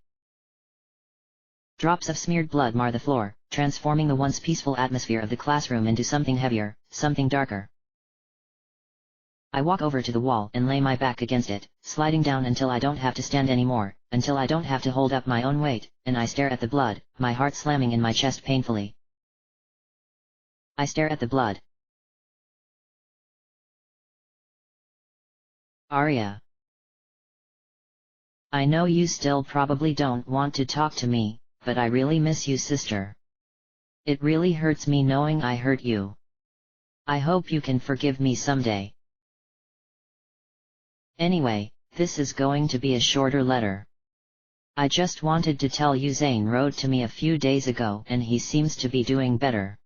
Drops of smeared blood mar the floor, transforming the once peaceful atmosphere of the classroom into something heavier, something darker. I walk over to the wall and lay my back against it, sliding down until I don't have to stand anymore, until I don't have to hold up my own weight, and I stare at the blood, my heart slamming in my chest painfully. I stare at the blood. Arya. I know you still probably don't want to talk to me, but I really miss you, sister. It really hurts me knowing I hurt you. I hope you can forgive me someday. Anyway, This is going to be a shorter letter. I just wanted to tell you Zane wrote to me a few days ago and he seems to be doing better.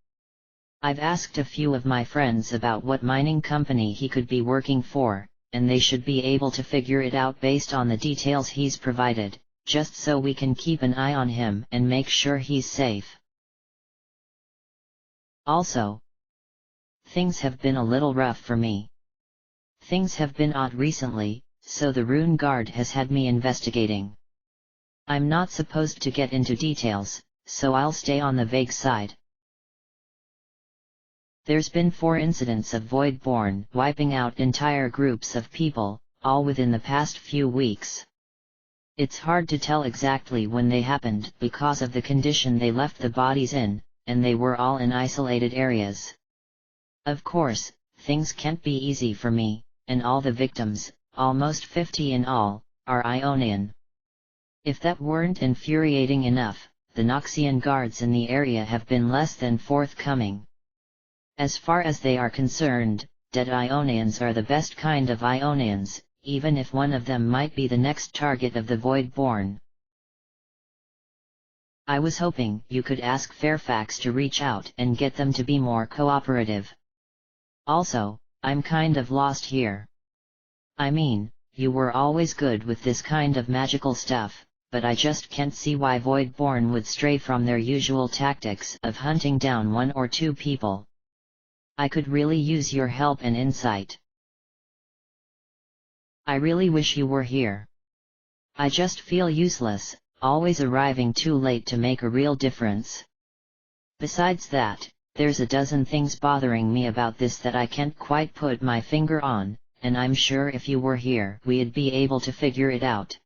I've asked a few of my friends about what mining company he could be working for, and they should be able to figure it out based on the details he's provided, just so we can keep an eye on him and make sure he's safe. Also, things have been a little rough for me. Things have been odd recently, so the Rune Guard has had me investigating. I'm not supposed to get into details, so I'll stay on the vague side. There's been 4 incidents of Voidborn wiping out entire groups of people, all within the past few weeks. It's hard to tell exactly when they happened because of the condition they left the bodies in, and they were all in isolated areas. Of course, things can't be easy for me, and all the victims, almost 50 in all, are Ionian. If that weren't infuriating enough, the Noxian guards in the area have been less than forthcoming. As far as they are concerned, dead Ionians are the best kind of Ionians, even if one of them might be the next target of the Voidborn. I was hoping you could ask Fairfax to reach out and get them to be more cooperative. Also, I'm kind of lost here. I mean, you were always good with this kind of magical stuff, but I just can't see why Voidborn would stray from their usual tactics of hunting down 1 or 2 people. I could really use your help and insight. I really wish you were here. I just feel useless, always arriving too late to make a real difference. Besides that, there's a dozen things bothering me about this that I can't quite put my finger on, and I'm sure if you were here we'd be able to figure it out.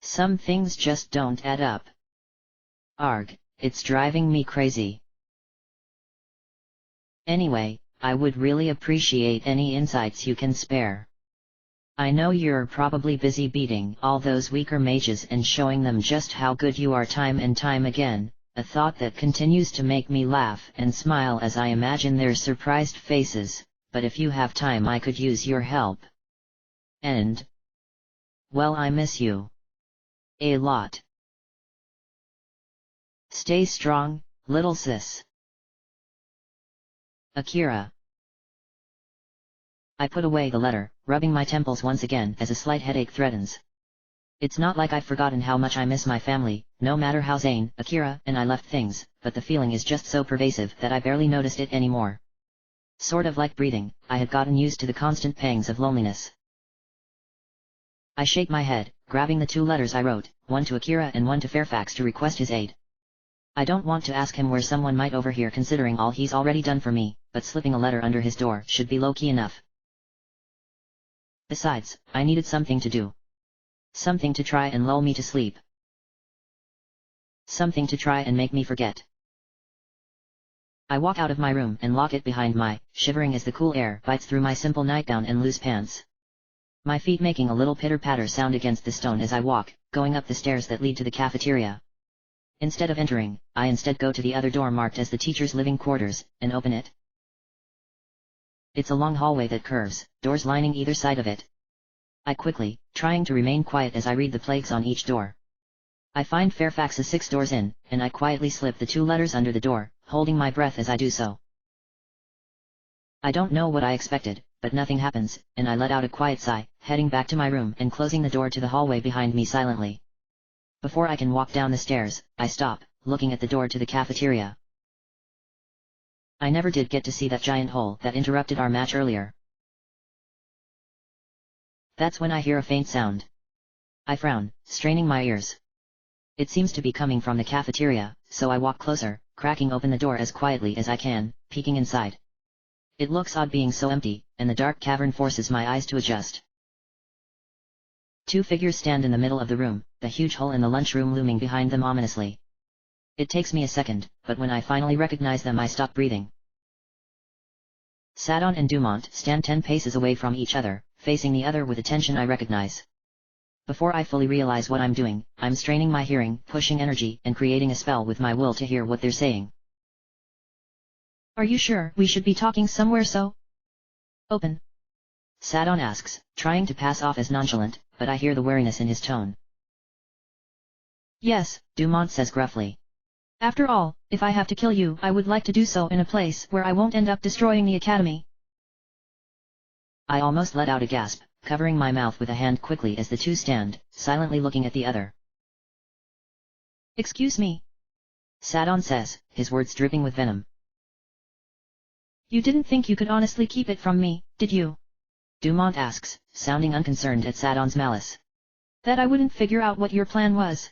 Some things just don't add up. Arg, it's driving me crazy. Anyway, I would really appreciate any insights you can spare. I know you're probably busy beating all those weaker mages and showing them just how good you are time and time again, a thought that continues to make me laugh and smile as I imagine their surprised faces, but if you have time I could use your help. And, well, I miss you a lot. Stay strong, little sis. Akira. I put away the letter, rubbing my temples once again as a slight headache threatens. It's not like I've forgotten how much I miss my family, no matter how Zane, Akira, and I left things, but the feeling is just so pervasive that I barely noticed it anymore. Sort of like breathing, I had gotten used to the constant pangs of loneliness. I shake my head, grabbing the 2 letters I wrote, one to Akira and one to Fairfax to request his aid. I don't want to ask him where someone might overhear considering all he's already done for me, but slipping a letter under his door should be low-key enough. Besides, I needed something to do. Something to try and lull me to sleep. Something to try and make me forget. I walk out of my room and lock it behind me, shivering as the cool air bites through my simple nightgown and loose pants. My feet making a little pitter-patter sound against the stone as I walk, going up the stairs that lead to the cafeteria. Instead of entering, I instead go to the other door marked as the teacher's living quarters, and open it. It's a long hallway that curves, doors lining either side of it. I quickly, trying to remain quiet as I read the plaques on each door. I find Fairfax's 6 doors in, and I quietly slip the 2 letters under the door, holding my breath as I do so. I don't know what I expected, but nothing happens, and I let out a quiet sigh, heading back to my room and closing the door to the hallway behind me silently. Before I can walk down the stairs, I stop, looking at the door to the cafeteria. I never did get to see that giant hole that interrupted our match earlier. That's when I hear a faint sound. I frown, straining my ears. It seems to be coming from the cafeteria, so I walk closer, cracking open the door as quietly as I can, peeking inside. It looks odd being so empty, and the dark cavern forces my eyes to adjust. 2 figures stand in the middle of the room, the huge hole in the lunchroom looming behind them ominously. It takes me a second, but when I finally recognize them I stop breathing. Sadon and Dumont stand 10 paces away from each other, facing the other with a tension I recognize. Before I fully realize what I'm doing, I'm straining my hearing, pushing energy, and creating a spell with my will to hear what they're saying. Are you sure we should be talking somewhere so open? Sadon asks, trying to pass off as nonchalant, but I hear the wariness in his tone. Yes, Dumont says gruffly. After all, if I have to kill you, I would like to do so in a place where I won't end up destroying the academy. I almost let out a gasp, covering my mouth with a hand quickly as the two stand, silently looking at the other. Excuse me, Sadon says, his words dripping with venom. You didn't think you could honestly keep it from me, did you? Dumont asks, sounding unconcerned at Sadon's malice. That I wouldn't figure out what your plan was.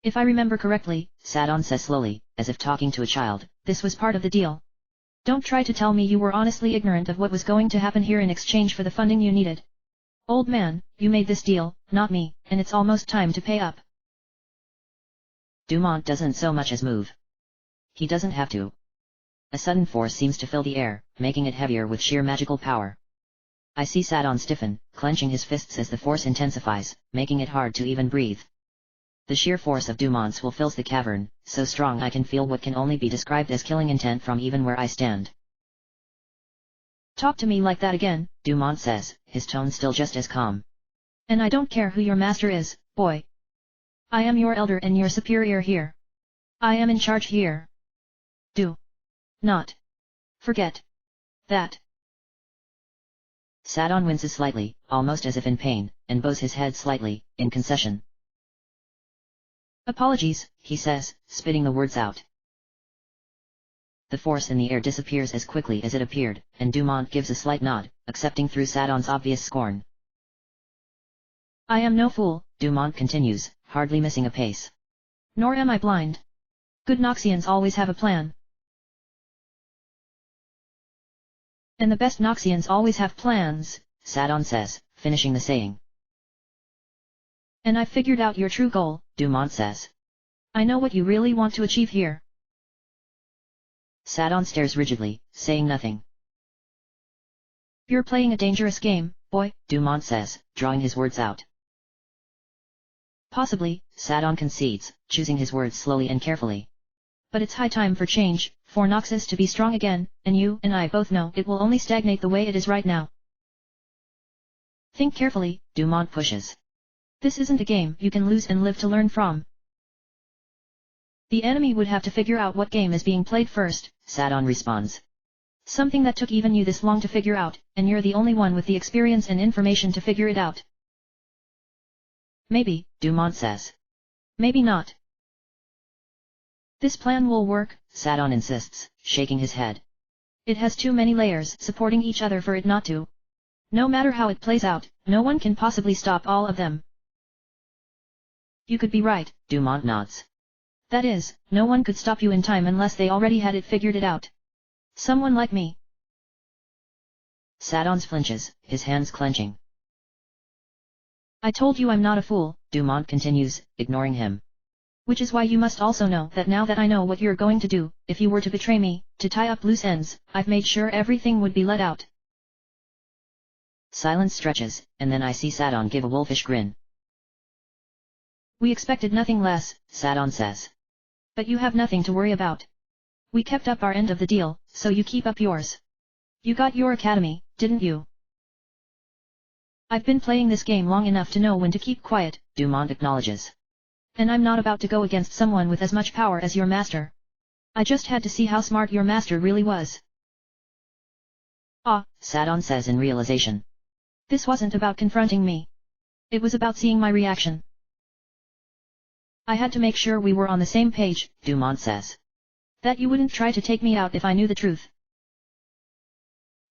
If I remember correctly, Sadon says slowly, as if talking to a child, this was part of the deal. Don't try to tell me you were honestly ignorant of what was going to happen here in exchange for the funding you needed. Old man, you made this deal, not me, and it's almost time to pay up. Dumont doesn't so much as move. He doesn't have to. A sudden force seems to fill the air, making it heavier with sheer magical power. I see Sadon stiffen, clenching his fists as the force intensifies, making it hard to even breathe. The sheer force of Dumont's will fills the cavern, so strong I can feel what can only be described as killing intent from even where I stand. Talk to me like that again, Dumont says, his tone still just as calm. And I don't care who your master is, boy. I am your elder and your superior here. I am in charge here. Do not forget that. Sadon winces slightly, almost as if in pain, and bows his head slightly, in concession. Apologies, he says, spitting the words out. The force in the air disappears as quickly as it appeared, and Dumont gives a slight nod, accepting through Sadon's obvious scorn. I am no fool, Dumont continues, hardly missing a pace. Nor am I blind. Good Noxians always have a plan. And the best Noxians always have plans, Sadon says, finishing the saying. And I've figured out your true goal, Dumont says. I know what you really want to achieve here. Sadon stares rigidly, saying nothing. You're playing a dangerous game, boy, Dumont says, drawing his words out. Possibly, Sadon concedes, choosing his words slowly and carefully. But it's high time for change, for Noxus to be strong again, and you and I both know it will only stagnate the way it is right now. Think carefully, Dumont pushes. This isn't a game you can lose and live to learn from. The enemy would have to figure out what game is being played first, Sadon responds. Something that took even you this long to figure out, and you're the only one with the experience and information to figure it out. Maybe, Dumont says. Maybe not. This plan will work, Sadon insists, shaking his head. It has too many layers supporting each other for it not to. No matter how it plays out, no one can possibly stop all of them. You could be right, Dumont nods. That is, no one could stop you in time unless they already had it figured it out. Someone like me. Sadon flinches, his hands clenching. I told you I'm not a fool, Dumont continues, ignoring him. Which is why you must also know that now that I know what you're going to do, if you were to betray me, to tie up loose ends, I've made sure everything would be let out. Silence stretches, and then I see Sadon give a wolfish grin. We expected nothing less, Sadon says. But you have nothing to worry about. We kept up our end of the deal, so you keep up yours. You got your academy, didn't you? I've been playing this game long enough to know when to keep quiet, Dumont acknowledges. And I'm not about to go against someone with as much power as your master. I just had to see how smart your master really was. Ah, Sadon says in realization. This wasn't about confronting me. It was about seeing my reaction. I had to make sure we were on the same page, Dumont says. That you wouldn't try to take me out if I knew the truth.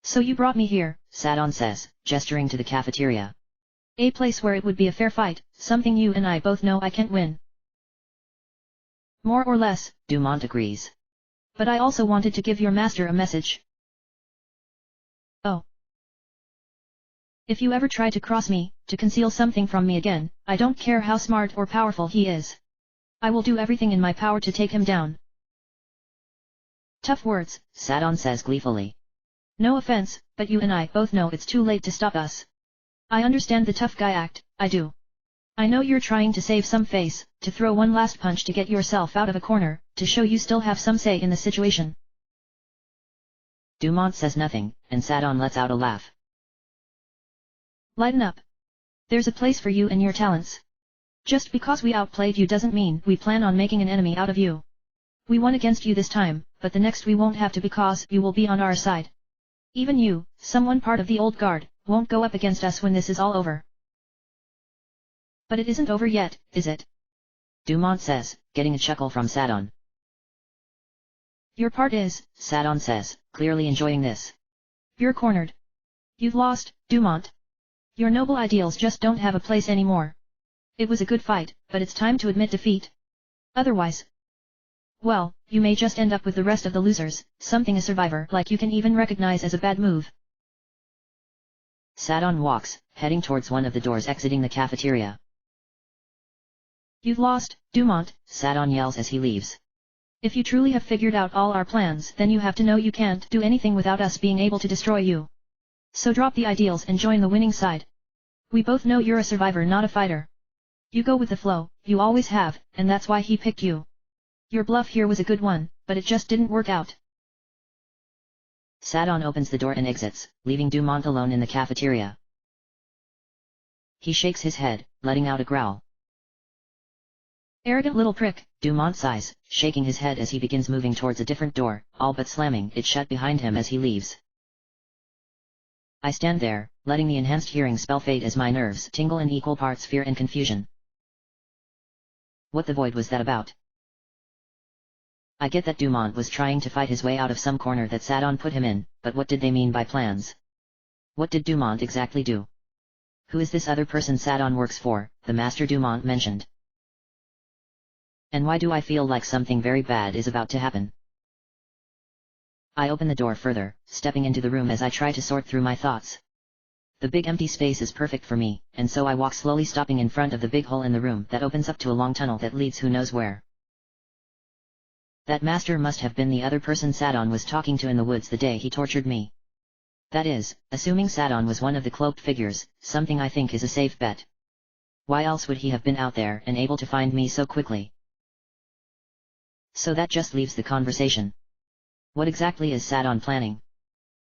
So you brought me here, Sadon says, gesturing to the cafeteria. A place where it would be a fair fight, something you and I both know I can't win. More or less, Dumont agrees. But I also wanted to give your master a message. Oh. If you ever try to cross me, to conceal something from me again, I don't care how smart or powerful he is. I will do everything in my power to take him down. Tough words, Sadon says gleefully. No offense, but you and I both know it's too late to stop us. I understand the tough guy act, I do. I know you're trying to save some face, to throw one last punch to get yourself out of a corner, to show you still have some say in the situation. Dumont says nothing, and Sadon lets out a laugh. Lighten up, There's a place for you and your talents. Just because we outplayed you doesn't mean we plan on making an enemy out of you. We won against you this time, but the next we won't have to because you will be on our side. Even you, someone part of the old guard, won't go up against us when this is all over. But it isn't over yet, is it? Dumont says, getting a chuckle from Sadon. Your part is, Sadon says, clearly enjoying this. You're cornered. You've lost, Dumont. Your noble ideals just don't have a place anymore. It was a good fight, but it's time to admit defeat. Otherwise, well, you may just end up with the rest of the losers, something a survivor like you can even recognize as a bad move. Sadon walks, heading towards one of the doors exiting the cafeteria. You've lost, Dumont, Sadon yells as he leaves. If you truly have figured out all our plans, then you have to know you can't do anything without us being able to destroy you. So drop the ideals and join the winning side. We both know you're a survivor, not a fighter. You go with the flow, you always have, and that's why he picked you. Your bluff here was a good one, but it just didn't work out. Sadon opens the door and exits, leaving Dumont alone in the cafeteria. He shakes his head, letting out a growl. Arrogant little prick, Dumont sighs, shaking his head as he begins moving towards a different door, all but slamming it shut behind him as he leaves. I stand there, letting the enhanced hearing spell fade as my nerves tingle in equal parts fear and confusion. What the void was that about? I get that Dumont was trying to fight his way out of some corner that Sadon put him in, but what did they mean by plans? What did Dumont exactly do? Who is this other person Sadon works for, the master Dumont mentioned? And why do I feel like something very bad is about to happen? I open the door further, stepping into the room as I try to sort through my thoughts. The big empty space is perfect for me, and so I walk slowly, stopping in front of the big hole in the room that opens up to a long tunnel that leads who knows where. That master must have been the other person Sadon was talking to in the woods the day he tortured me. That is, assuming Sadon was one of the cloaked figures, something I think is a safe bet. Why else would he have been out there and able to find me so quickly? So that just leaves the conversation. What exactly is Sadon planning?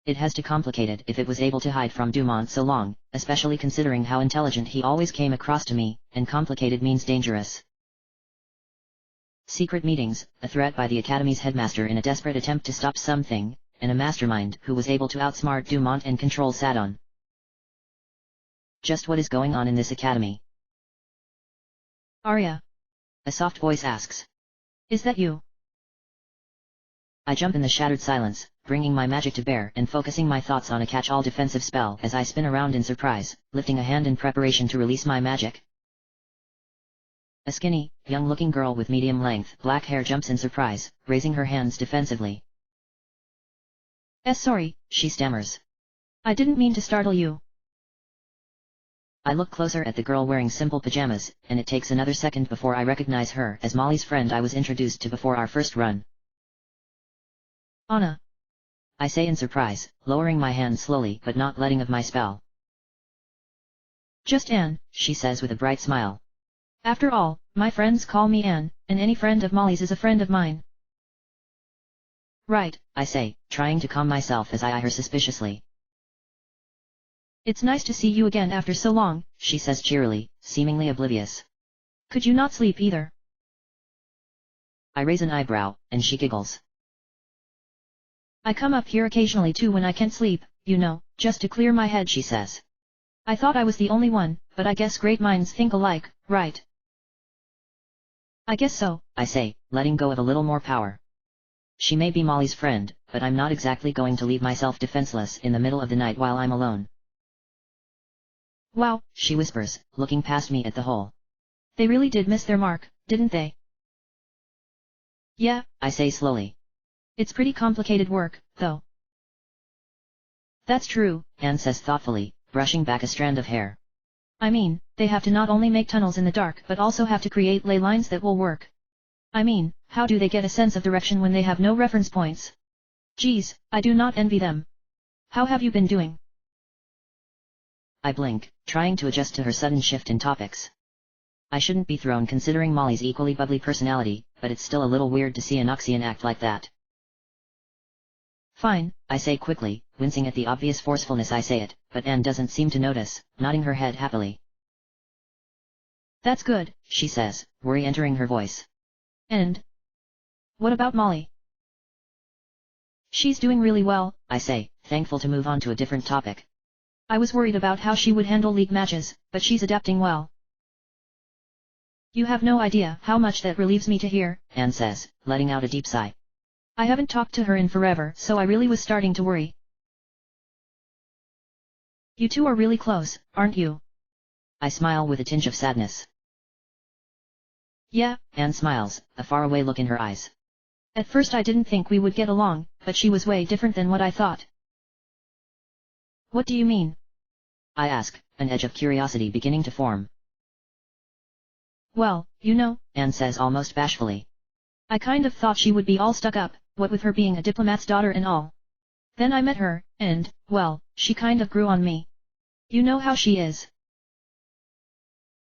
It has to complicate it if it was able to hide from Dumont so long, especially considering how intelligent he always came across to me, and complicated means dangerous. Secret meetings, a threat by the Academy's headmaster in a desperate attempt to stop something, and a mastermind who was able to outsmart Dumont and control Sadon. Just what is going on in this academy? Arya. A soft voice asks. Is that you? I jump in the shattered silence, bringing my magic to bear and focusing my thoughts on a catch-all defensive spell as I spin around in surprise, lifting a hand in preparation to release my magic. A skinny, young-looking girl with medium-length black hair jumps in surprise, raising her hands defensively. Sorry, she stammers. I didn't mean to startle you. I look closer at the girl wearing simple pajamas, and it takes another second before I recognize her as Molly's friend I was introduced to before our first run. Anna. I say in surprise, lowering my hand slowly but not letting of my spell. Just Anne, she says with a bright smile. After all, my friends call me Anne, and any friend of Molly's is a friend of mine. Right, I say, trying to calm myself as I eye her suspiciously. It's nice to see you again after so long, she says cheerily, seemingly oblivious. Could you not sleep either? I raise an eyebrow, and she giggles. I come up here occasionally too when I can't sleep, you know, just to clear my head, she says. I thought I was the only one, but I guess great minds think alike, right? I guess so, I say, letting go of a little more power. She may be Molly's friend, but I'm not exactly going to leave myself defenseless in the middle of the night while I'm alone. Wow, she whispers, looking past me at the hole. They really did miss their mark, didn't they? Yeah, I say slowly. It's pretty complicated work, though. That's true, Anne says thoughtfully, brushing back a strand of hair. I mean, they have to not only make tunnels in the dark but also have to create ley lines that will work. I mean, how do they get a sense of direction when they have no reference points? Geez, I do not envy them. How have you been doing? I blink, trying to adjust to her sudden shift in topics. I shouldn't be thrown considering Molly's equally bubbly personality, but it's still a little weird to see an Oxian act like that. Fine, I say quickly, wincing at the obvious forcefulness I say it, but Anne doesn't seem to notice, nodding her head happily. That's good, she says, worry entering her voice. And what about Molly? She's doing really well, I say, thankful to move on to a different topic. I was worried about how she would handle league matches, but she's adapting well. You have no idea how much that relieves me to hear, Anne says, letting out a deep sigh. I haven't talked to her in forever, so I really was starting to worry. You two are really close, aren't you? I smile with a tinge of sadness. Yeah, Anne smiles, a faraway look in her eyes. At first I didn't think we would get along, but she was way different than what I thought. What do you mean? I ask, an edge of curiosity beginning to form. Well, you know, Anne says almost bashfully. I kind of thought she would be all stuck up, what with her being a diplomat's daughter and all. Then I met her, and, well, she kind of grew on me. You know how she is.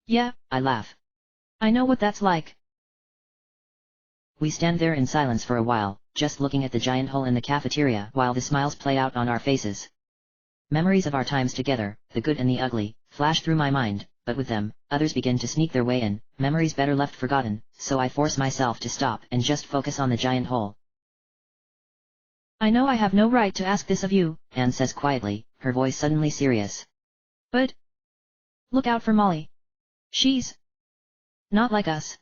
Yeah, I laugh. I know what that's like. We stand there in silence for a while, just looking at the giant hole in the cafeteria while the smiles play out on our faces. Memories of our times together, the good and the ugly, flash through my mind, but with them, others begin to sneak their way in, memories better left forgotten, so I force myself to stop and just focus on the giant hole. I know I have no right to ask this of you, Anne says quietly, her voice suddenly serious. But look out for Molly. She's not like us.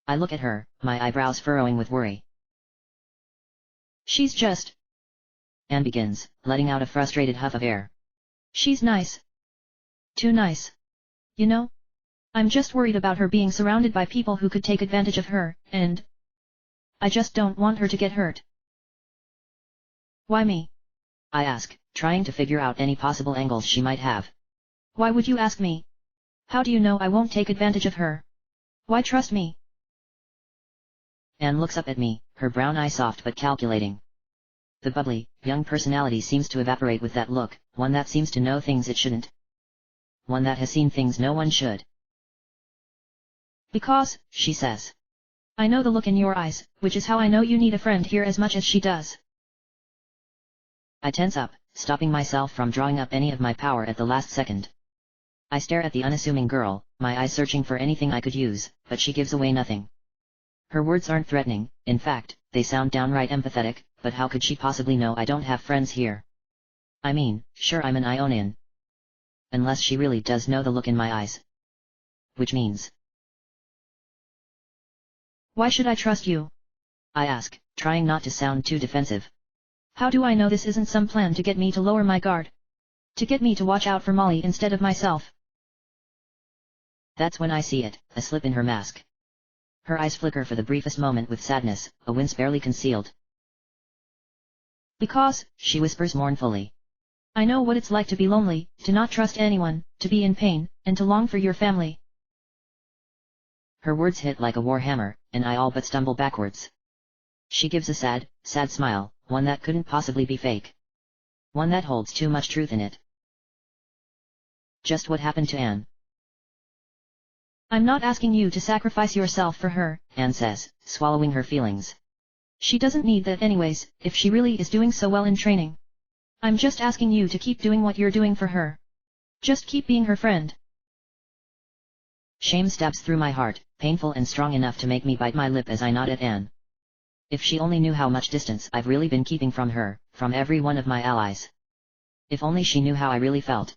I look at her, my eyebrows furrowing with worry. She's just... Anne begins, letting out a frustrated huff of air. She's nice. Too nice. You know? I'm just worried about her being surrounded by people who could take advantage of her, and I just don't want her to get hurt. Why me? I ask, trying to figure out any possible angles she might have. Why would you ask me? How do you know I won't take advantage of her? Why trust me? Anne looks up at me, her brown eye soft but calculating. The bubbly, young personality seems to evaporate with that look, one that seems to know things it shouldn't. One that has seen things no one should. Because, she says. I know the look in your eyes, which is how I know you need a friend here as much as she does. I tense up, stopping myself from drawing up any of my power at the last second. I stare at the unassuming girl, my eyes searching for anything I could use, but she gives away nothing. Her words aren't threatening, in fact, they sound downright empathetic, but how could she possibly know I don't have friends here? I mean, sure I'm an Ionian. Unless she really does know the look in my eyes. Which means... Why should I trust you? I ask, trying not to sound too defensive. How do I know this isn't some plan to get me to lower my guard? To get me to watch out for Molly instead of myself? That's when I see it, a slip in her mask. Her eyes flicker for the briefest moment with sadness, a wince barely concealed. Because, she whispers mournfully. I know what it's like to be lonely, to not trust anyone, to be in pain, and to long for your family. Her words hit like a war hammer, and I all but stumble backwards. She gives a sad, sad smile, one that couldn't possibly be fake. One that holds too much truth in it. Just what happened to Anne? I'm not asking you to sacrifice yourself for her, Anne says, swallowing her feelings. She doesn't need that anyways, if she really is doing so well in training. I'm just asking you to keep doing what you're doing for her. Just keep being her friend. Shame stabs through my heart, painful and strong enough to make me bite my lip as I nod at Anne. If she only knew how much distance I've really been keeping from her, from every one of my allies. If only she knew how I really felt.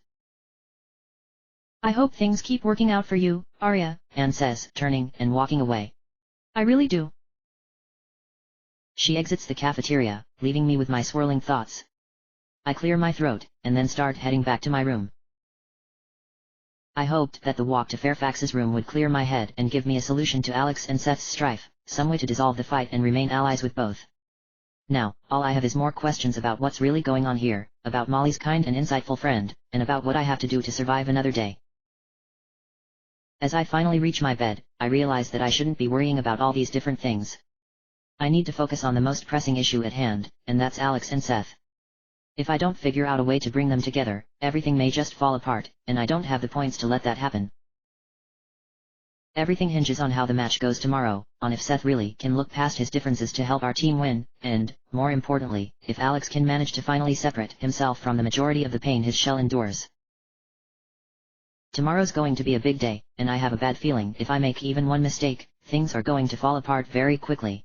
I hope things keep working out for you, Arya, Anne says, turning and walking away. I really do. She exits the cafeteria, leaving me with my swirling thoughts. I clear my throat, and then start heading back to my room. I hoped that the walk to Fairfax's room would clear my head and give me a solution to Alex and Seth's strife, some way to dissolve the fight and remain allies with both. Now, all I have is more questions about what's really going on here, about Molly's kind and insightful friend, and about what I have to do to survive another day. As I finally reach my bed, I realize that I shouldn't be worrying about all these different things. I need to focus on the most pressing issue at hand, and that's Alex and Seth. If I don't figure out a way to bring them together, everything may just fall apart, and I don't have the points to let that happen. Everything hinges on how the match goes tomorrow, on if Seth really can look past his differences to help our team win, and, more importantly, if Alex can manage to finally separate himself from the majority of the pain his shell endures. Tomorrow's going to be a big day, and I have a bad feeling if I make even one mistake, things are going to fall apart very quickly.